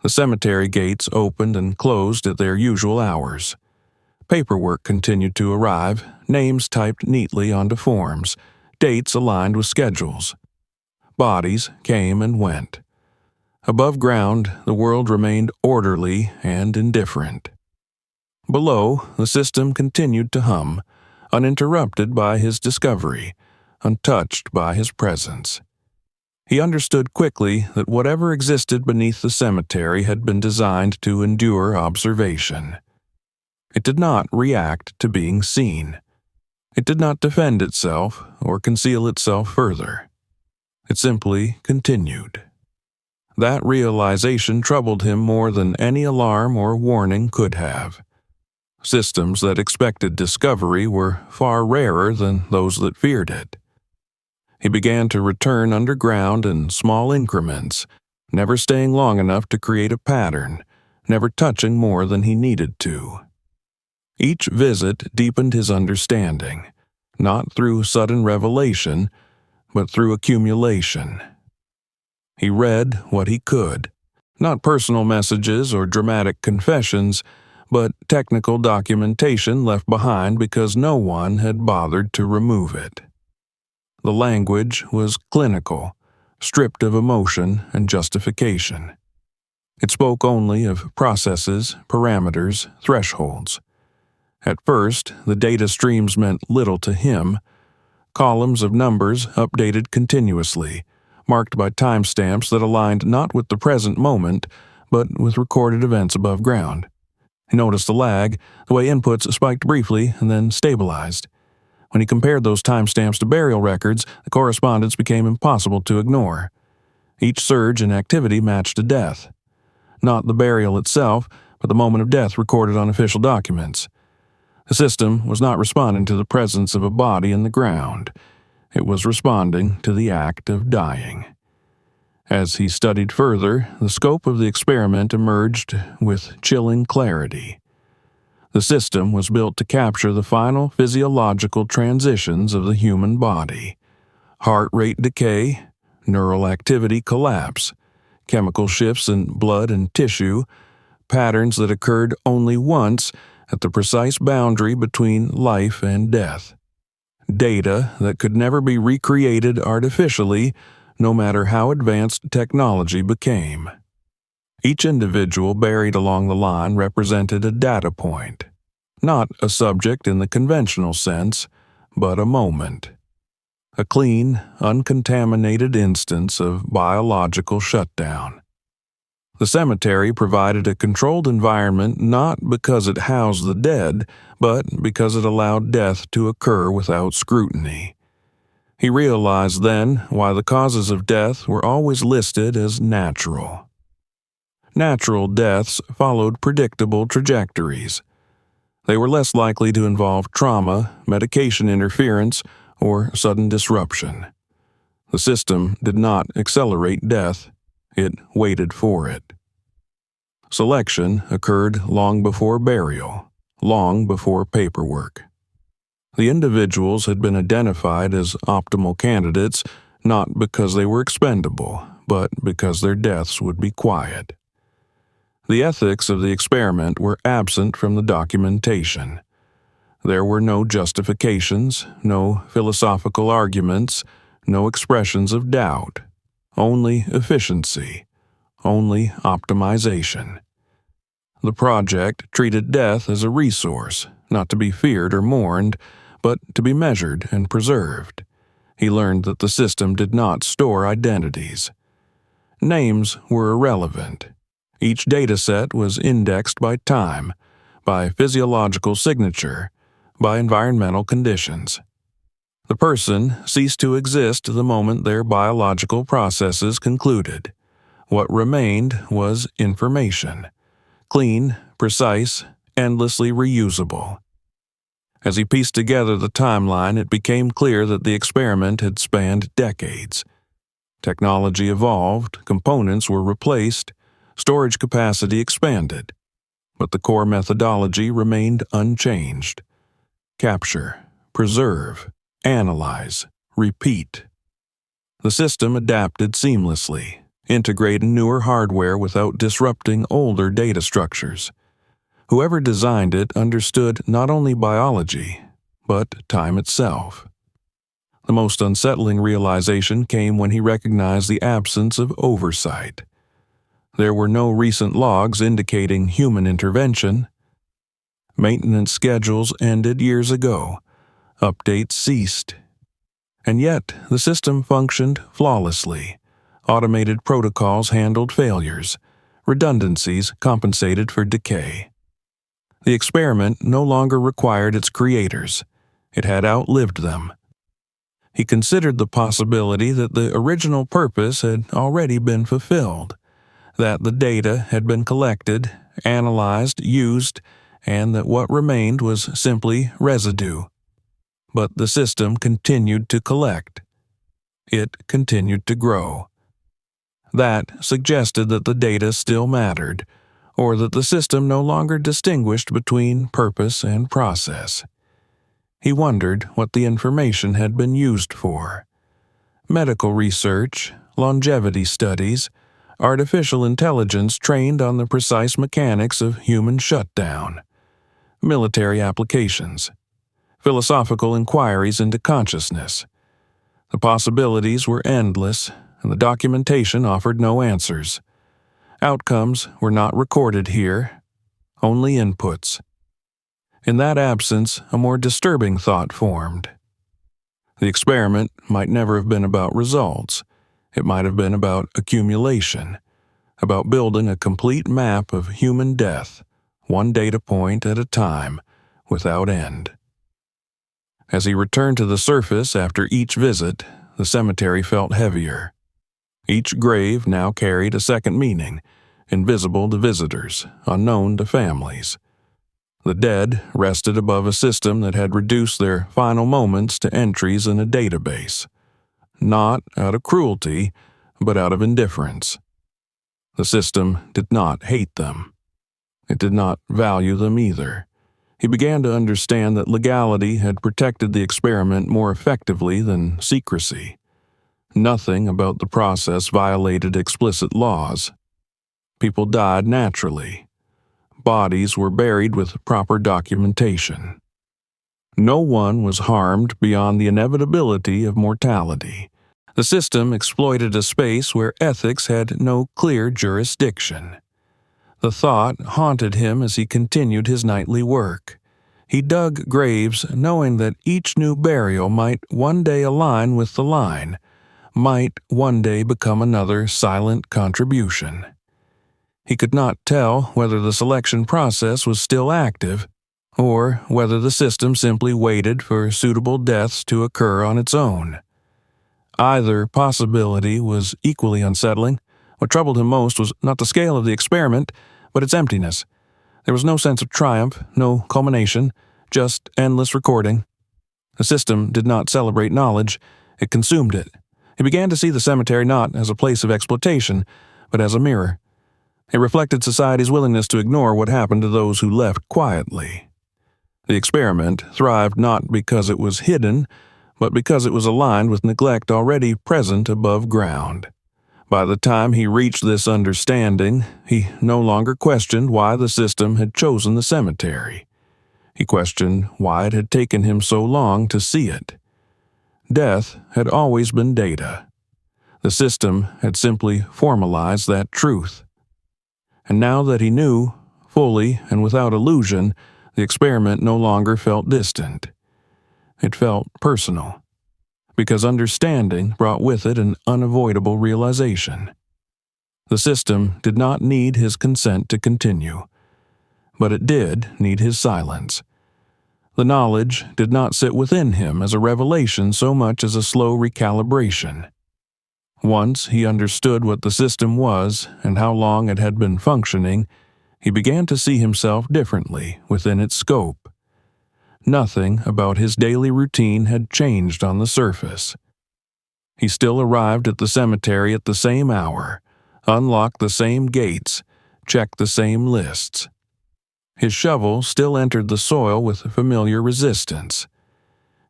The cemetery gates opened and closed at their usual hours. Paperwork continued to arrive, names typed neatly onto forms, dates aligned with schedules. Bodies came and went. Above ground, the world remained orderly and indifferent. Below, the system continued to hum, uninterrupted by his discovery, untouched by his presence. He understood quickly that whatever existed beneath the cemetery had been designed to endure observation. It did not react to being seen. It did not defend itself or conceal itself further. It simply continued. That realization troubled him more than any alarm or warning could have. Systems that expected discovery were far rarer than those that feared it. He began to return underground in small increments, never staying long enough to create a pattern, never touching more than he needed to. Each visit deepened his understanding, not through sudden revelation, but through accumulation. He read what he could, not personal messages or dramatic confessions, but technical documentation left behind because no one had bothered to remove it. The language was clinical, stripped of emotion and justification. It spoke only of processes, parameters, thresholds. At first, the data streams meant little to him. Columns of numbers updated continuously, marked by timestamps that aligned not with the present moment, but with recorded events above ground. He noticed the lag, the way inputs spiked briefly and then stabilized. When he compared those timestamps to burial records, the correspondence became impossible to ignore. Each surge in activity matched a death. Not the burial itself, but the moment of death recorded on official documents. The system was not responding to the presence of a body in the ground. It was responding to the act of dying. As he studied further, the scope of the experiment emerged with chilling clarity. The system was built to capture the final physiological transitions of the human body: heart rate decay, neural activity collapse, chemical shifts in blood and tissue, patterns that occurred only once at the precise boundary between life and death. Data that could never be recreated artificially, no matter how advanced technology became. Each individual buried along the line represented a data point, not a subject in the conventional sense, but a moment. A clean, uncontaminated instance of biological shutdown. The cemetery provided a controlled environment not because it housed the dead, but because it allowed death to occur without scrutiny. He realized then why the causes of death were always listed as natural. Natural deaths followed predictable trajectories. They were less likely to involve trauma, medication interference, or sudden disruption. The system did not accelerate death. It waited for it. Selection occurred long before burial, long before paperwork. The individuals had been identified as optimal candidates not because they were expendable, but because their deaths would be quiet. The ethics of the experiment were absent from the documentation. There were no justifications, no philosophical arguments, no expressions of doubt, only efficiency, only optimization. The project treated death as a resource, not to be feared or mourned, but to be measured and preserved. He learned that the system did not store identities. Names were irrelevant. Each dataset was indexed by time, by physiological signature, by environmental conditions. The person ceased to exist the moment their biological processes concluded. What remained was information, clean, precise, endlessly reusable. As he pieced together the timeline, it became clear that the experiment had spanned decades. Technology evolved, components were replaced, storage capacity expanded, but the core methodology remained unchanged. Capture, preserve, analyze, repeat. The system adapted seamlessly, integrating newer hardware without disrupting older data structures. Whoever designed it understood not only biology, but time itself. The most unsettling realization came when he recognized the absence of oversight. There were no recent logs indicating human intervention. Maintenance schedules ended years ago. Updates ceased. And yet, the system functioned flawlessly. Automated protocols handled failures. Redundancies compensated for decay. The experiment no longer required its creators. It had outlived them. He considered the possibility that the original purpose had already been fulfilled, that the data had been collected, analyzed, used, and that what remained was simply residue. But the system continued to collect. It continued to grow. That suggested that the data still mattered, or that the system no longer distinguished between purpose and process. He wondered what the information had been used for. Medical research, longevity studies, artificial intelligence trained on the precise mechanics of human shutdown, military applications, philosophical inquiries into consciousness. The possibilities were endless, and the documentation offered no answers. Outcomes were not recorded here, only inputs. In that absence, a more disturbing thought formed. The experiment might never have been about results. It might have been about accumulation, about building a complete map of human death, one data point at a time, without end. As he returned to the surface after each visit, the cemetery felt heavier. Each grave now carried a second meaning, invisible to visitors, unknown to families. The dead rested above a system that had reduced their final moments to entries in a database, not out of cruelty, but out of indifference. The system did not hate them. It did not value them either. He began to understand that legality had protected the experiment more effectively than secrecy. Nothing about the process violated explicit laws. People died naturally. Bodies were buried with proper documentation. No one was harmed beyond the inevitability of mortality. The system exploited a space where ethics had no clear jurisdiction. The thought haunted him as he continued his nightly work. He dug graves knowing that each new burial might one day align with the line, might one day become another silent contribution. He could not tell whether the selection process was still active, or whether the system simply waited for suitable deaths to occur on its own. Either possibility was equally unsettling. What troubled him most was not the scale of the experiment, but its emptiness. There was no sense of triumph, no culmination, just endless recording. The system did not celebrate knowledge, it consumed it. He began to see the cemetery not as a place of exploitation, but as a mirror. It reflected society's willingness to ignore what happened to those who left quietly. The experiment thrived not because it was hidden, but because it was aligned with neglect already present above ground. By the time he reached this understanding, he no longer questioned why the system had chosen the cemetery. He questioned why it had taken him so long to see it. Death had always been data. The system had simply formalized that truth. And now that he knew, fully and without illusion, the experiment no longer felt distant. It felt personal, because understanding brought with it an unavoidable realization. The system did not need his consent to continue, but it did need his silence. The knowledge did not sit within him as a revelation so much as a slow recalibration. Once he understood what the system was and how long it had been functioning, he began to see himself differently within its scope. Nothing about his daily routine had changed on the surface. He still arrived at the cemetery at the same hour, unlocked the same gates, checked the same lists. His shovel still entered the soil with familiar resistance.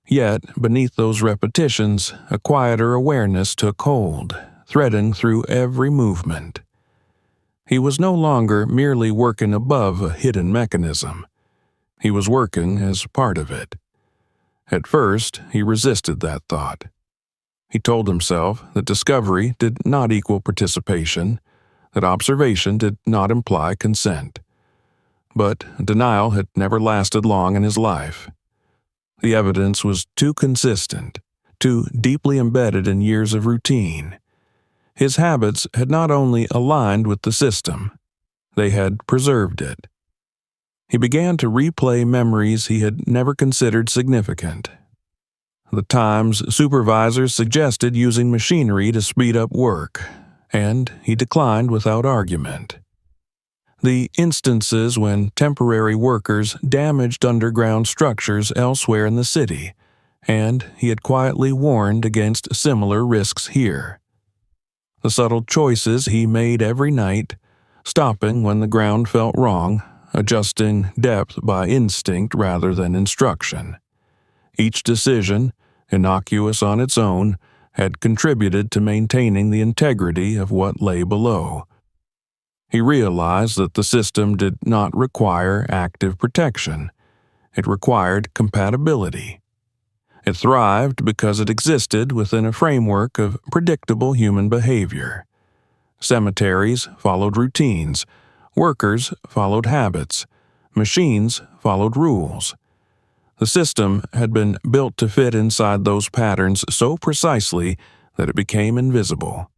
Yet, beneath those repetitions, a quieter awareness took hold, threading through every movement. He was no longer merely working above a hidden mechanism. He was working as part of it. At first, he resisted that thought. He told himself that discovery did not equal participation, that observation did not imply consent. But denial had never lasted long in his life. The evidence was too consistent, too deeply embedded in years of routine. His habits had not only aligned with the system, they had preserved it. He began to replay memories he had never considered significant. The times supervisors suggested using machinery to speed up work, and he declined without argument. The instances when temporary workers damaged underground structures elsewhere in the city, and he had quietly warned against similar risks here. The subtle choices he made every night, stopping when the ground felt wrong, adjusting depth by instinct rather than instruction. Each decision, innocuous on its own, had contributed to maintaining the integrity of what lay below. He realized that the system did not require active protection. It required compatibility. It thrived because it existed within a framework of predictable human behavior. Cemeteries followed routines, workers followed habits, machines followed rules. The system had been built to fit inside those patterns so precisely that it became invisible.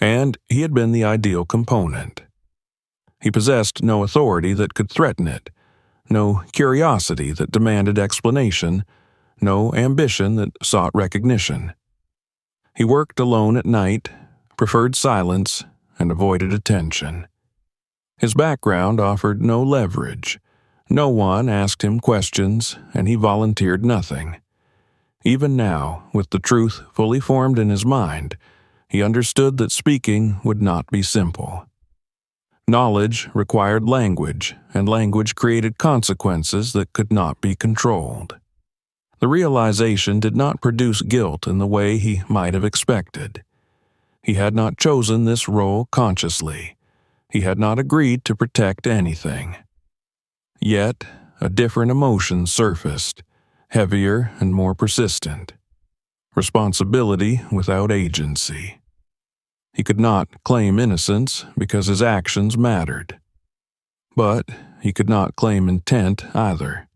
And he had been the ideal component. He possessed no authority that could threaten it, no curiosity that demanded explanation, no ambition that sought recognition. He worked alone at night, preferred silence, and avoided attention. His background offered no leverage. No one asked him questions, and he volunteered nothing. Even now, with the truth fully formed in his mind, he understood that speaking would not be simple. Knowledge required language, and language created consequences that could not be controlled. The realization did not produce guilt in the way he might have expected. He had not chosen this role consciously. He had not agreed to protect anything. Yet, a different emotion surfaced, heavier and more persistent. Responsibility without agency. He could not claim innocence because his actions mattered. But he could not claim intent either.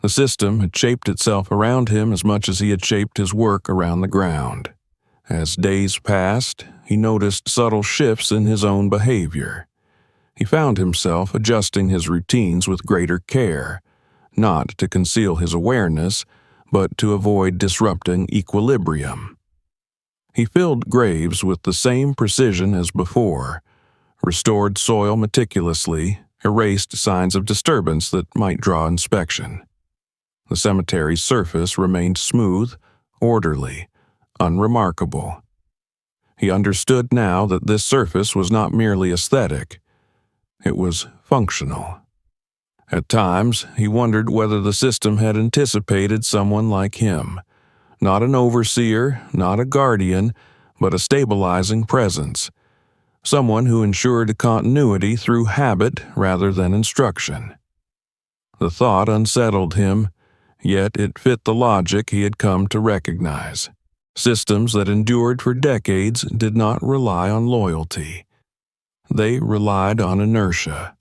The system had shaped itself around him as much as he had shaped his work around the ground. As days passed, he noticed subtle shifts in his own behavior. He found himself adjusting his routines with greater care, not to conceal his awareness, but to avoid disrupting equilibrium. He filled graves with the same precision as before, restored soil meticulously, erased signs of disturbance that might draw inspection. The cemetery's surface remained smooth, orderly, unremarkable. He understood now that this surface was not merely aesthetic. It was functional. At times, he wondered whether the system had anticipated someone like him, not an overseer, not a guardian, but a stabilizing presence, someone who ensured continuity through habit rather than instruction. The thought unsettled him, yet it fit the logic he had come to recognize. Systems that endured for decades did not rely on loyalty. They relied on inertia.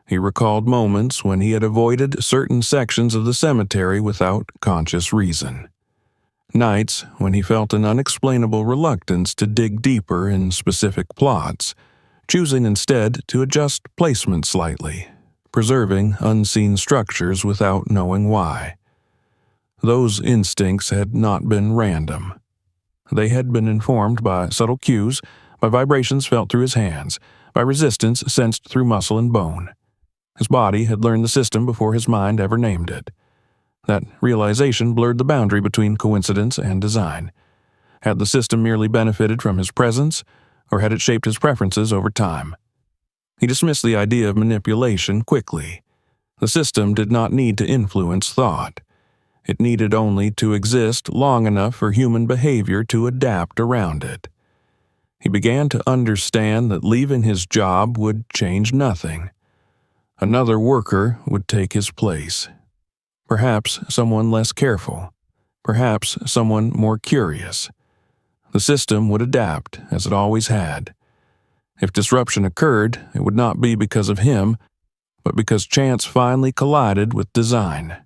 He recalled moments when he had avoided certain sections of the cemetery without conscious reason. Nights when he felt an unexplainable reluctance to dig deeper in specific plots, choosing instead to adjust placement slightly, preserving unseen structures without knowing why. Those instincts had not been random. They had been informed by subtle cues, by vibrations felt through his hands, by resistance sensed through muscle and bone. His body had learned the system before his mind ever named it. That realization blurred the boundary between coincidence and design. Had the system merely benefited from his presence, or had it shaped his preferences over time? He dismissed the idea of manipulation quickly. The system did not need to influence thought. It needed only to exist long enough for human behavior to adapt around it. He began to understand that leaving his job would change nothing. Another worker would take his place. Perhaps someone less careful. Perhaps someone more curious. The system would adapt, as it always had. If disruption occurred, it would not be because of him, but because chance finally collided with design.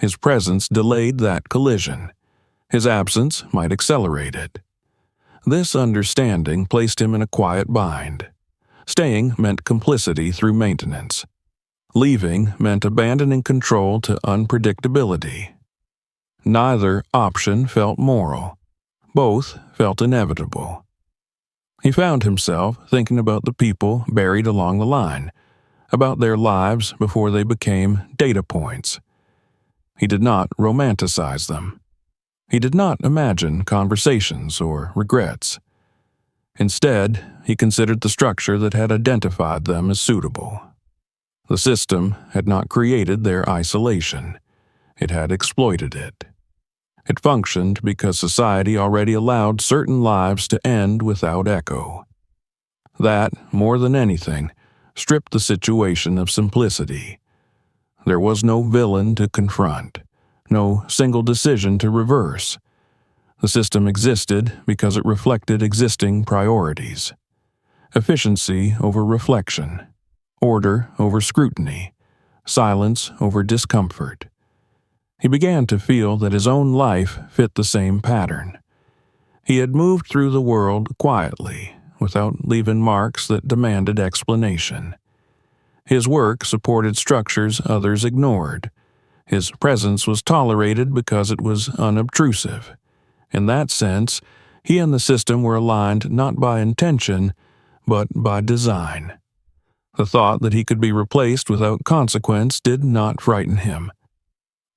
His presence delayed that collision. His absence might accelerate it. This understanding placed him in a quiet bind. Staying meant complicity through maintenance. Leaving meant abandoning control to unpredictability. Neither option felt moral. Both felt inevitable. He found himself thinking about the people buried along the line, about their lives before they became data points. He did not romanticize them. He did not imagine conversations or regrets. Instead, he considered the structure that had identified them as suitable. The system had not created their isolation. It had exploited it. It functioned because society already allowed certain lives to end without echo. That, more than anything, stripped the situation of simplicity. There was no villain to confront, no single decision to reverse. The system existed because it reflected existing priorities. Efficiency over reflection, order over scrutiny, silence over discomfort. He began to feel that his own life fit the same pattern. He had moved through the world quietly, without leaving marks that demanded explanation. His work supported structures others ignored. His presence was tolerated because it was unobtrusive. In that sense, he and the system were aligned not by intention, but by design. The thought that he could be replaced without consequence did not frighten him.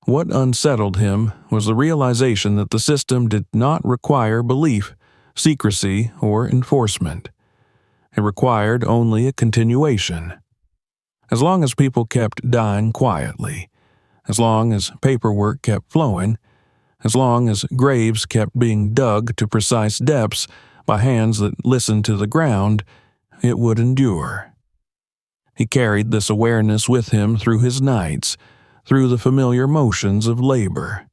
What unsettled him was the realization that the system did not require belief, secrecy, or enforcement. It required only a continuation. As long as people kept dying quietly, as long as paperwork kept flowing, as long as graves kept being dug to precise depths by hands that listened to the ground, it would endure. He carried this awareness with him through his nights, through the familiar motions of labor.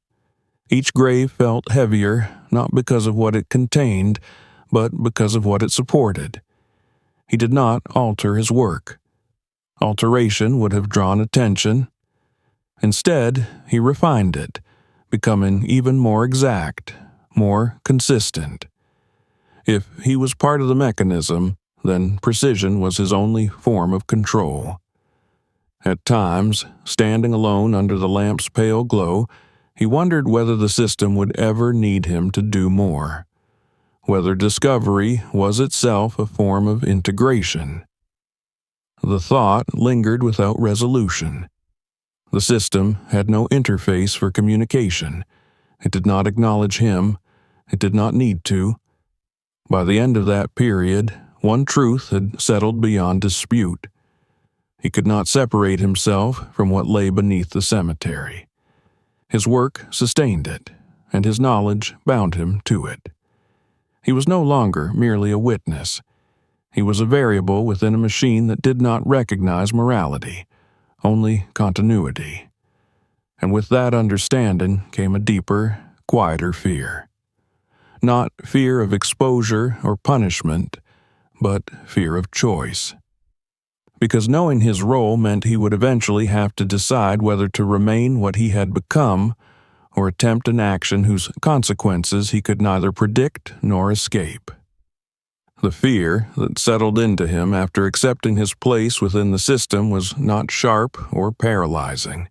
Each grave felt heavier, not because of what it contained, but because of what it supported. He did not alter his work. Alteration would have drawn attention. Instead, he refined it, becoming even more exact, more consistent. If he was part of the mechanism, then precision was his only form of control. At times, standing alone under the lamp's pale glow, he wondered whether the system would ever need him to do more, whether discovery was itself a form of integration. The thought lingered without resolution. The system had no interface for communication. It did not acknowledge him. It did not need to. By the end of that period, one truth had settled beyond dispute. He could not separate himself from what lay beneath the cemetery. His work sustained it, and his knowledge bound him to it. He was no longer merely a witness. He was a variable within a machine that did not recognize morality, only continuity. And with that understanding came a deeper, quieter fear. Not fear of exposure or punishment, but fear of choice. Because knowing his role meant he would eventually have to decide whether to remain what he had become or attempt an action whose consequences he could neither predict nor escape. The fear that settled into him after accepting his place within the system was not sharp or paralyzing.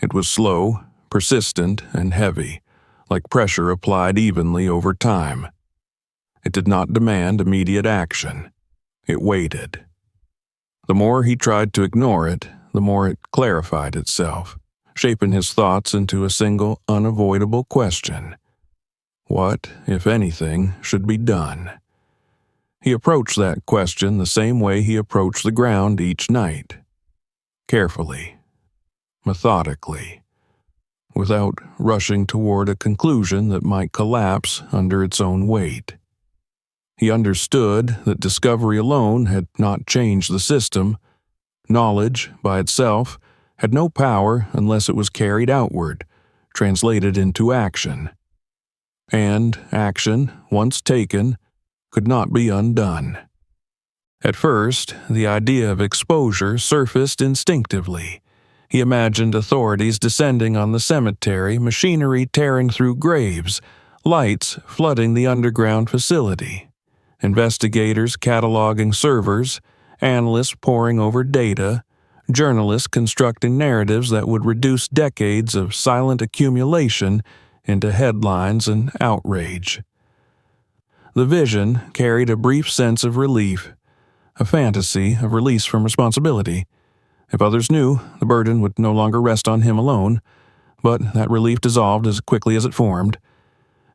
It was slow, persistent, and heavy, like pressure applied evenly over time. It did not demand immediate action. It waited. The more he tried to ignore it, the more it clarified itself, shaping his thoughts into a single, unavoidable question. What, if anything, should be done? He approached that question the same way he approached the ground each night. Carefully, methodically, without rushing toward a conclusion that might collapse under its own weight. He understood that discovery alone had not changed the system. Knowledge, by itself, had no power unless it was carried outward, translated into action. And action, once taken, could not be undone. At first, the idea of exposure surfaced instinctively. He imagined authorities descending on the cemetery, machinery tearing through graves, lights flooding the underground facility, investigators cataloging servers, analysts poring over data, journalists constructing narratives that would reduce decades of silent accumulation into headlines and outrage. The vision carried a brief sense of relief, a fantasy of release from responsibility. If others knew, the burden would no longer rest on him alone, but that relief dissolved as quickly as it formed.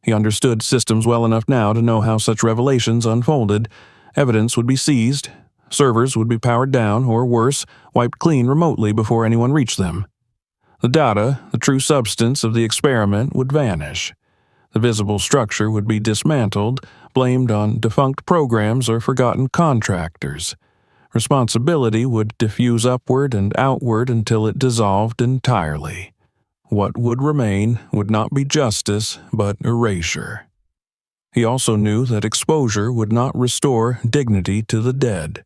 He understood systems well enough now to know how such revelations unfolded. Evidence would be seized, servers would be powered down, or worse, wiped clean remotely before anyone reached them. The data, the true substance of the experiment, would vanish. The visible structure would be dismantled, blamed on defunct programs or forgotten contractors. Responsibility would diffuse upward and outward until it dissolved entirely. What would remain would not be justice, but erasure. He also knew that exposure would not restore dignity to the dead.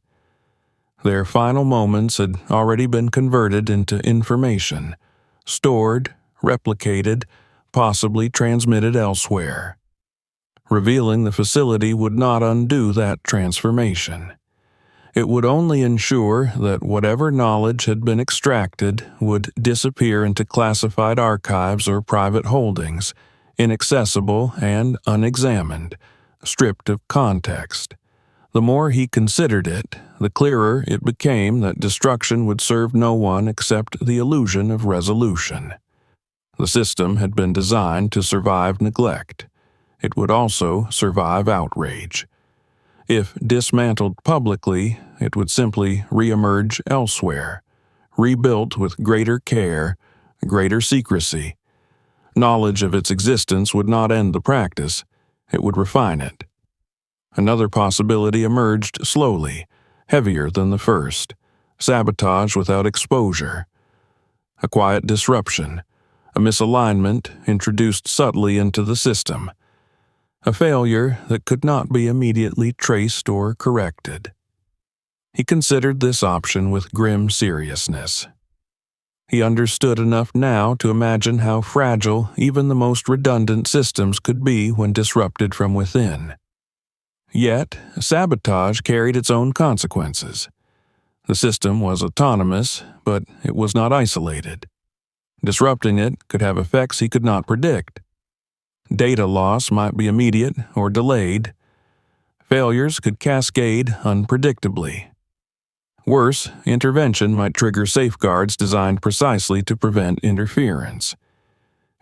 Their final moments had already been converted into information, stored, replicated, possibly transmitted elsewhere. Revealing the facility would not undo that transformation. It would only ensure that whatever knowledge had been extracted would disappear into classified archives or private holdings, inaccessible and unexamined, stripped of context. The more he considered it, the clearer it became that destruction would serve no one except the illusion of resolution. The system had been designed to survive neglect. It would also survive outrage. If dismantled publicly, it would simply reemerge elsewhere, rebuilt with greater care, greater secrecy. Knowledge of its existence would not end the practice, it would refine it. Another possibility emerged slowly, heavier than the first: sabotage without exposure. A quiet disruption, a misalignment introduced subtly into the system. A failure that could not be immediately traced or corrected. He considered this option with grim seriousness. He understood enough now to imagine how fragile even the most redundant systems could be when disrupted from within. Yet, sabotage carried its own consequences. The system was autonomous, but it was not isolated. Disrupting it could have effects he could not predict. Data loss might be immediate or delayed. Failures could cascade unpredictably. Worse, intervention might trigger safeguards designed precisely to prevent interference.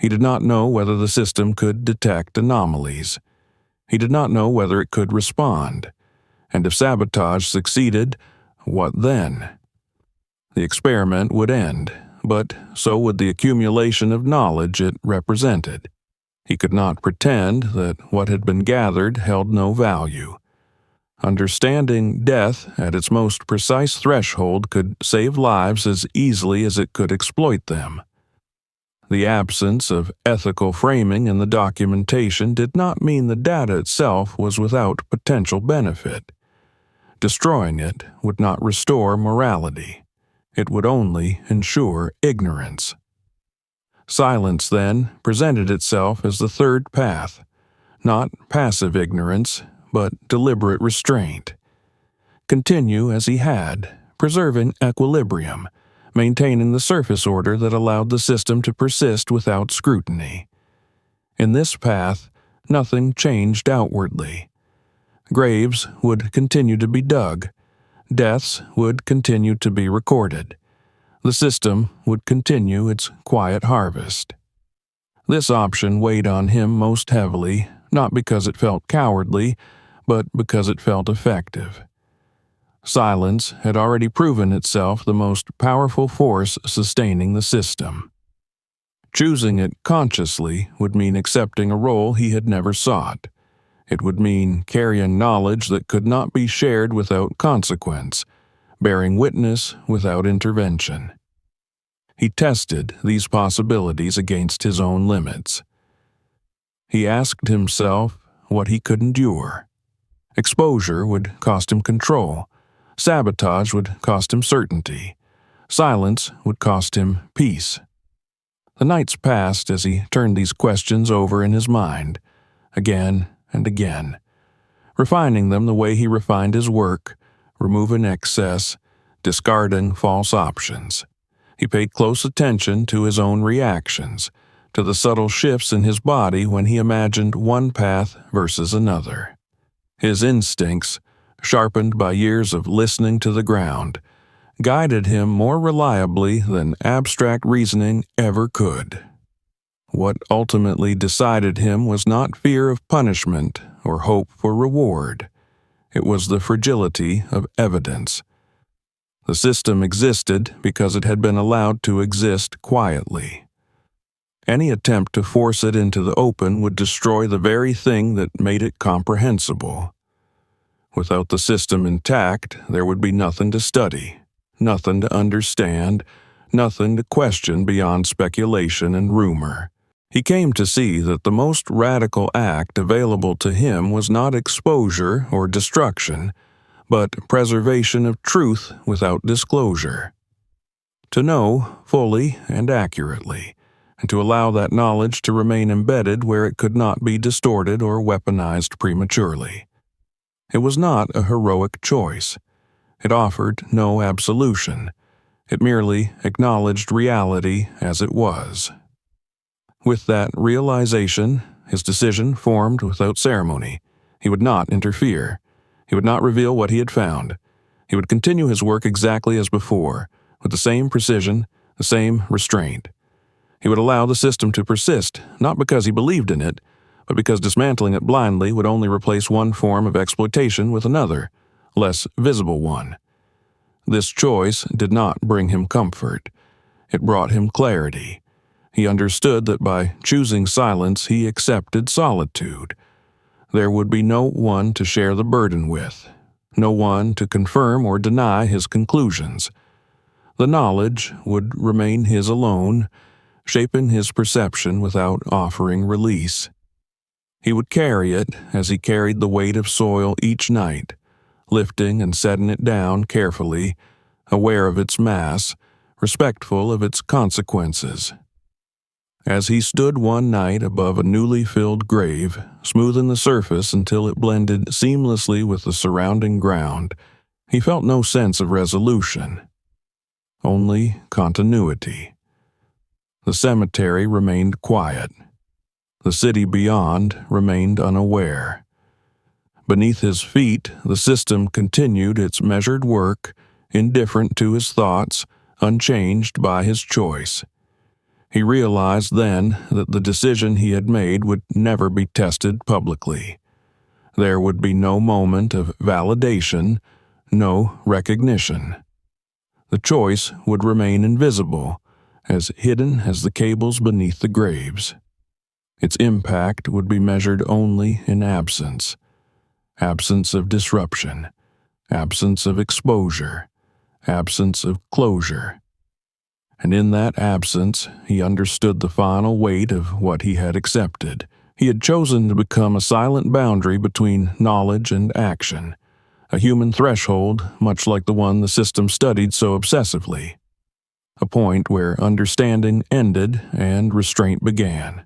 He did not know whether the system could detect anomalies. He did not know whether it could respond. And if sabotage succeeded, what then? The experiment would end, but so would the accumulation of knowledge it represented. He could not pretend that what had been gathered held no value. Understanding death at its most precise threshold could save lives as easily as it could exploit them. The absence of ethical framing in the documentation did not mean the data itself was without potential benefit. Destroying it would not restore morality. It would only ensure ignorance. Silence, then, presented itself as the third path, not passive ignorance, but deliberate restraint. Continue as he had, preserving equilibrium, maintaining the surface order that allowed the system to persist without scrutiny. In this path, nothing changed outwardly. Graves would continue to be dug. Deaths would continue to be recorded. The system would continue its quiet harvest. This option weighed on him most heavily, not because it felt cowardly, but because it felt effective. Silence had already proven itself the most powerful force sustaining the system. Choosing it consciously would mean accepting a role he had never sought. It would mean carrying knowledge that could not be shared without consequence, bearing witness without intervention. He tested these possibilities against his own limits. He asked himself what he could endure. Exposure would cost him control. Sabotage would cost him certainty. Silence would cost him peace. The nights passed as he turned these questions over in his mind, again and again, refining them the way he refined his work, removing excess, discarding false options. He paid close attention to his own reactions, to the subtle shifts in his body when he imagined one path versus another. His instincts, sharpened by years of listening to the ground, guided him more reliably than abstract reasoning ever could. What ultimately decided him was not fear of punishment or hope for reward. It was the fragility of evidence. The system existed because it had been allowed to exist quietly. Any attempt to force it into the open would destroy the very thing that made it comprehensible. Without the system intact, there would be nothing to study, nothing to understand, nothing to question beyond speculation and rumor. He came to see that the most radical act available to him was not exposure or destruction, but preservation of truth without disclosure. To know, fully and accurately, and to allow that knowledge to remain embedded where it could not be distorted or weaponized prematurely. It was not a heroic choice. It offered no absolution. It merely acknowledged reality as it was. With that realization, his decision formed without ceremony. He would not interfere. He would not reveal what he had found. He would continue his work exactly as before, with the same precision, the same restraint. He would allow the system to persist, not because he believed in it, but because dismantling it blindly would only replace one form of exploitation with another, less visible one. This choice did not bring him comfort. It brought him clarity. He understood that by choosing silence, he accepted solitude. There would be no one to share the burden with, no one to confirm or deny his conclusions. The knowledge would remain his alone, shaping his perception without offering release. He would carry it as he carried the weight of soil each night, lifting and setting it down carefully, aware of its mass, respectful of its consequences. As he stood one night above a newly filled grave, smoothing the surface until it blended seamlessly with the surrounding ground, he felt no sense of resolution, only continuity. The cemetery remained quiet. The city beyond remained unaware. Beneath his feet, the system continued its measured work, indifferent to his thoughts, unchanged by his choice. He realized then that the decision he had made would never be tested publicly. There would be no moment of validation, no recognition. The choice would remain invisible, as hidden as the cables beneath the graves. Its impact would be measured only in absence. Absence of disruption, absence of exposure, absence of closure. And in that absence, he understood the final weight of what he had accepted. He had chosen to become a silent boundary between knowledge and action, a human threshold much like the one the system studied so obsessively, a point where understanding ended and restraint began.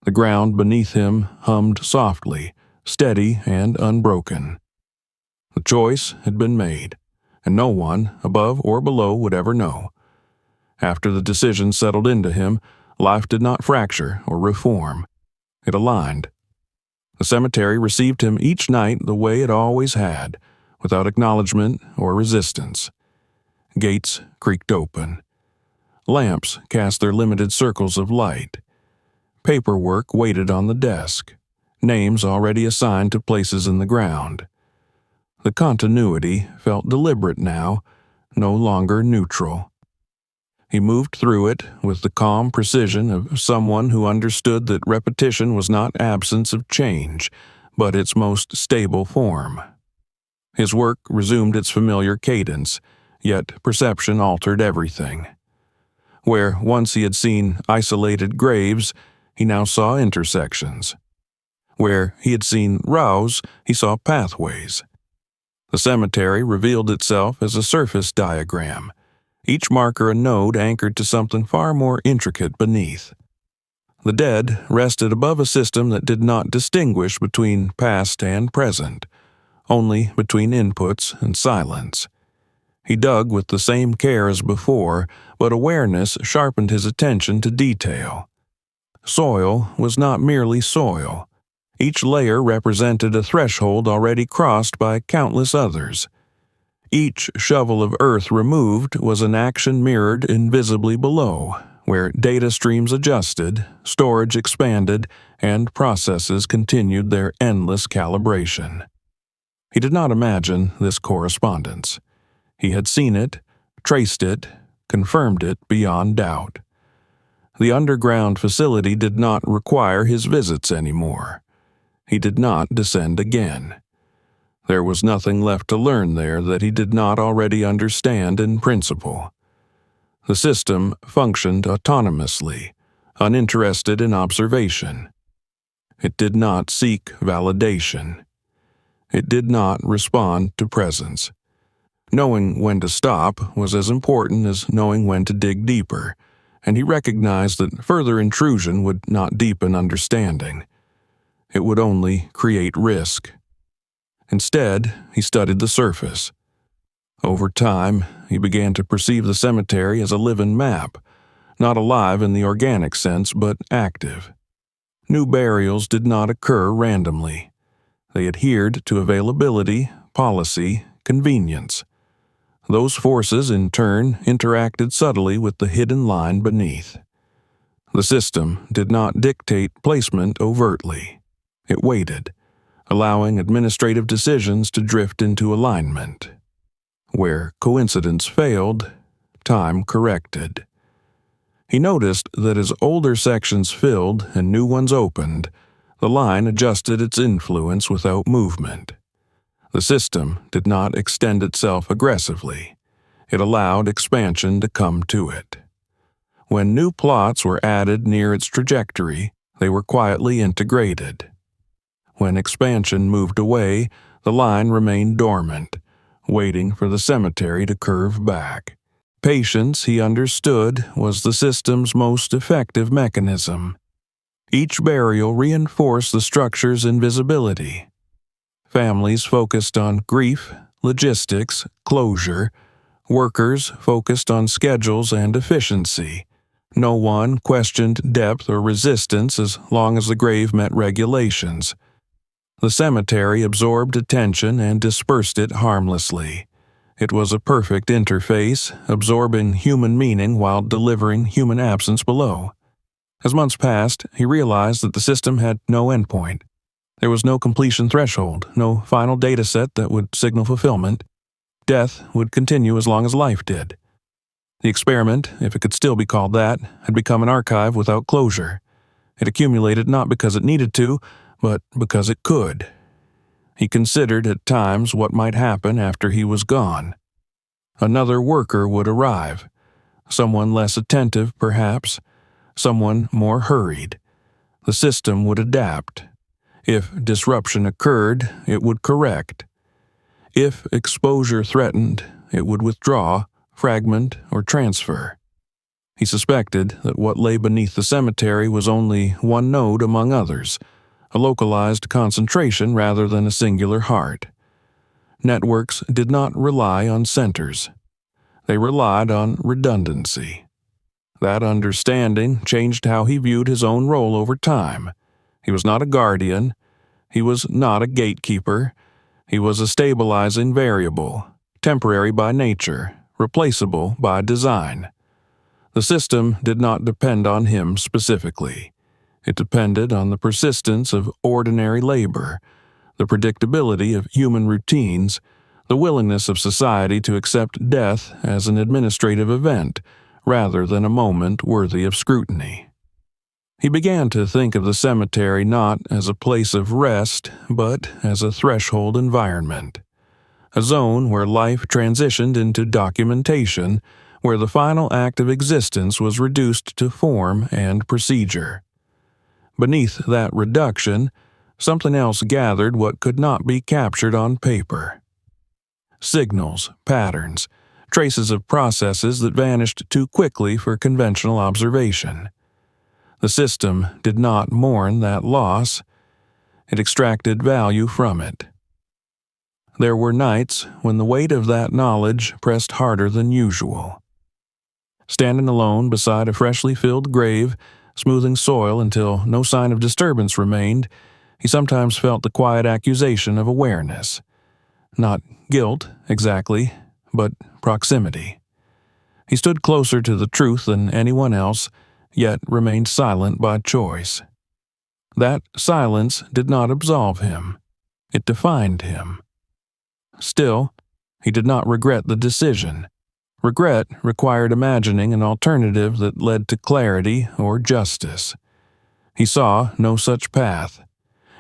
The ground beneath him hummed softly, steady and unbroken. The choice had been made, and no one, above or below, would ever know. After the decision settled into him, life did not fracture or reform. It aligned. The cemetery received him each night the way it always had, without acknowledgement or resistance. Gates creaked open. Lamps cast their limited circles of light. Paperwork waited on the desk, names already assigned to places in the ground. The continuity felt deliberate now, no longer neutral. He moved through it with the calm precision of someone who understood that repetition was not absence of change, but its most stable form. His work resumed its familiar cadence, yet perception altered everything. Where once he had seen isolated graves, he now saw intersections. Where he had seen rows, he saw pathways. The cemetery revealed itself as a surface diagram, each marker a node anchored to something far more intricate beneath. The dead rested above a system that did not distinguish between past and present, only between inputs and silence. He dug with the same care as before, but awareness sharpened his attention to detail. Soil was not merely soil. Each layer represented a threshold already crossed by countless others. Each shovel of earth removed was an action mirrored invisibly below, where data streams adjusted, storage expanded, and processes continued their endless calibration. He did not imagine this correspondence. He had seen it, traced it, confirmed it beyond doubt. The underground facility did not require his visits anymore. He did not descend again. There was nothing left to learn there that he did not already understand in principle. The system functioned autonomously, uninterested in observation. It did not seek validation. It did not respond to presence. Knowing when to stop was as important as knowing when to dig deeper, and he recognized that further intrusion would not deepen understanding. It would only create risk. Instead, he studied the surface. Over time, he began to perceive the cemetery as a living map, not alive in the organic sense, but active. New burials did not occur randomly. They adhered to availability, policy, convenience. Those forces, in turn, interacted subtly with the hidden line beneath. The system did not dictate placement overtly. It waited, allowing administrative decisions to drift into alignment. Where coincidence failed, time corrected. He noticed that as older sections filled and new ones opened, the line adjusted its influence without movement. The system did not extend itself aggressively. It allowed expansion to come to it. When new plots were added near its trajectory, they were quietly integrated. When expansion moved away, the line remained dormant, waiting for the cemetery to curve back. Patience, he understood, was the system's most effective mechanism. Each burial reinforced the structure's invisibility. Families focused on grief, logistics, closure. Workers focused on schedules and efficiency. No one questioned depth or resistance as long as the grave met regulations. The cemetery absorbed attention and dispersed it harmlessly. It was a perfect interface, absorbing human meaning while delivering human absence below. As months passed, he realized that the system had no endpoint. There was no completion threshold, no final data set that would signal fulfillment. Death would continue as long as life did. The experiment, if it could still be called that, had become an archive without closure. It accumulated not because it needed to, but because it could. He considered at times what might happen after he was gone. Another worker would arrive, someone less attentive, perhaps, someone more hurried. The system would adapt. If disruption occurred, it would correct. If exposure threatened, it would withdraw, fragment, or transfer. He suspected that what lay beneath the cemetery was only one node among others, a localized concentration rather than a singular heart. Networks did not rely on centers. They relied on redundancy. That understanding changed how he viewed his own role over time. He was not a guardian. He was not a gatekeeper. He was a stabilizing variable, temporary by nature, replaceable by design. The system did not depend on him specifically. It depended on the persistence of ordinary labor, the predictability of human routines, the willingness of society to accept death as an administrative event rather than a moment worthy of scrutiny. He began to think of the cemetery not as a place of rest, but as a threshold environment, a zone where life transitioned into documentation, where the final act of existence was reduced to form and procedure. Beneath that reduction, something else gathered what could not be captured on paper. Signals, patterns, traces of processes that vanished too quickly for conventional observation. The system did not mourn that loss. It extracted value from it. There were nights when the weight of that knowledge pressed harder than usual. Standing alone beside a freshly filled grave, smoothing soil until no sign of disturbance remained, he sometimes felt the quiet accusation of awareness. Not guilt, exactly, but proximity. He stood closer to the truth than anyone else, yet remained silent by choice. That silence did not absolve him. It defined him. Still, he did not regret the decision. Regret required imagining an alternative that led to clarity or justice. He saw no such path.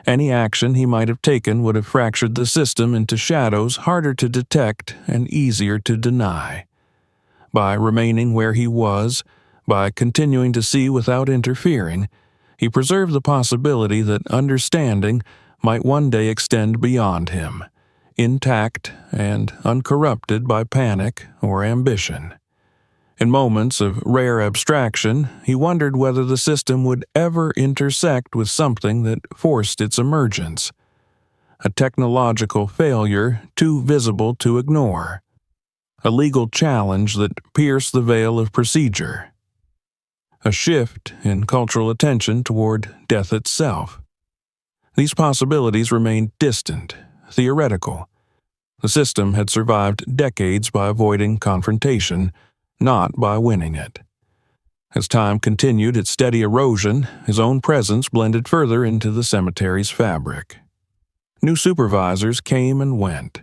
Any action he might have taken would have fractured the system into shadows harder to detect and easier to deny. By remaining where he was, by continuing to see without interfering, he preserved the possibility that understanding might one day extend beyond him, intact and uncorrupted by panic or ambition. In moments of rare abstraction, he wondered whether the system would ever intersect with something that forced its emergence. A technological failure too visible to ignore. A legal challenge that pierced the veil of procedure. A shift in cultural attention toward death itself. These possibilities remained distant, theoretical. The system had survived decades by avoiding confrontation, not by winning it. As time continued its steady erosion, his own presence blended further into the cemetery's fabric. New supervisors came and went.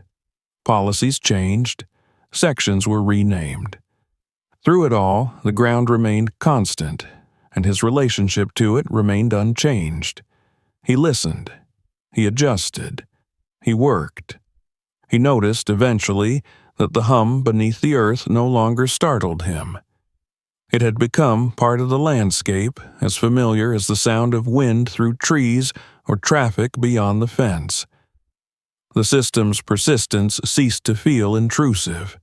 Policies changed. Sections were renamed. Through it all, the ground remained constant, and his relationship to it remained unchanged. He listened. He adjusted. He worked. He noticed, eventually, that the hum beneath the earth no longer startled him. It had become part of the landscape, as familiar as the sound of wind through trees or traffic beyond the fence. The system's persistence ceased to feel intrusive.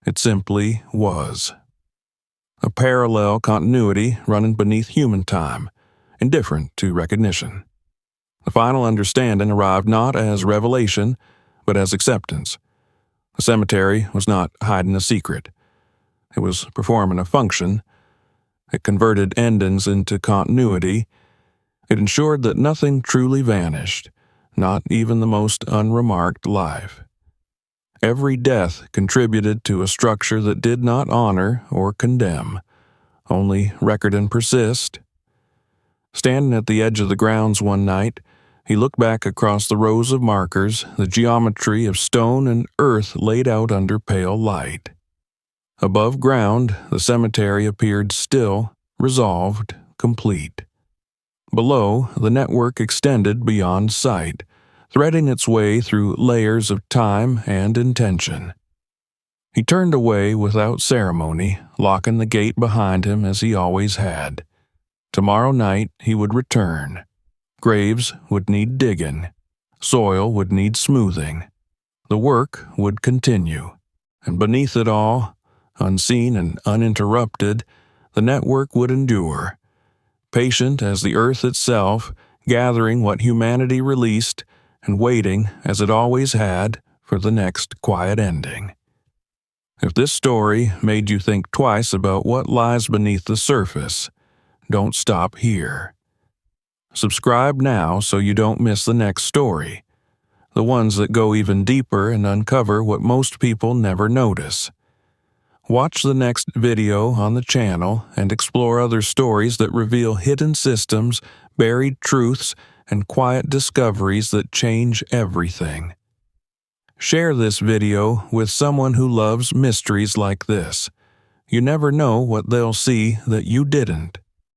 It simply was. A parallel continuity running beneath human time, indifferent to recognition. The final understanding arrived not as revelation, but as acceptance. The cemetery was not hiding a secret. It was performing a function. It converted endings into continuity. It ensured that nothing truly vanished, not even the most unremarked life. Every death contributed to a structure that did not honor or condemn, only record and persist. Standing at the edge of the grounds one night, he looked back across the rows of markers, the geometry of stone and earth laid out under pale light. Above ground, the cemetery appeared still, resolved, complete. Below, the network extended beyond sight, threading its way through layers of time and intention. He turned away without ceremony, locking the gate behind him as he always had. Tomorrow night he would return. Graves would need digging. Soil would need smoothing. The work would continue. And beneath it all, unseen and uninterrupted, the network would endure. Patient as the earth itself, gathering what humanity released and waiting, as it always had, for the next quiet ending. If this story made you think twice about what lies beneath the surface, don't stop here. Subscribe now so you don't miss the next story, the ones that go even deeper and uncover what most people never notice. Watch the next video on the channel and explore other stories that reveal hidden systems, buried truths, and quiet discoveries that change everything. Share this video with someone who loves mysteries like this. You never know what they'll see that you didn't.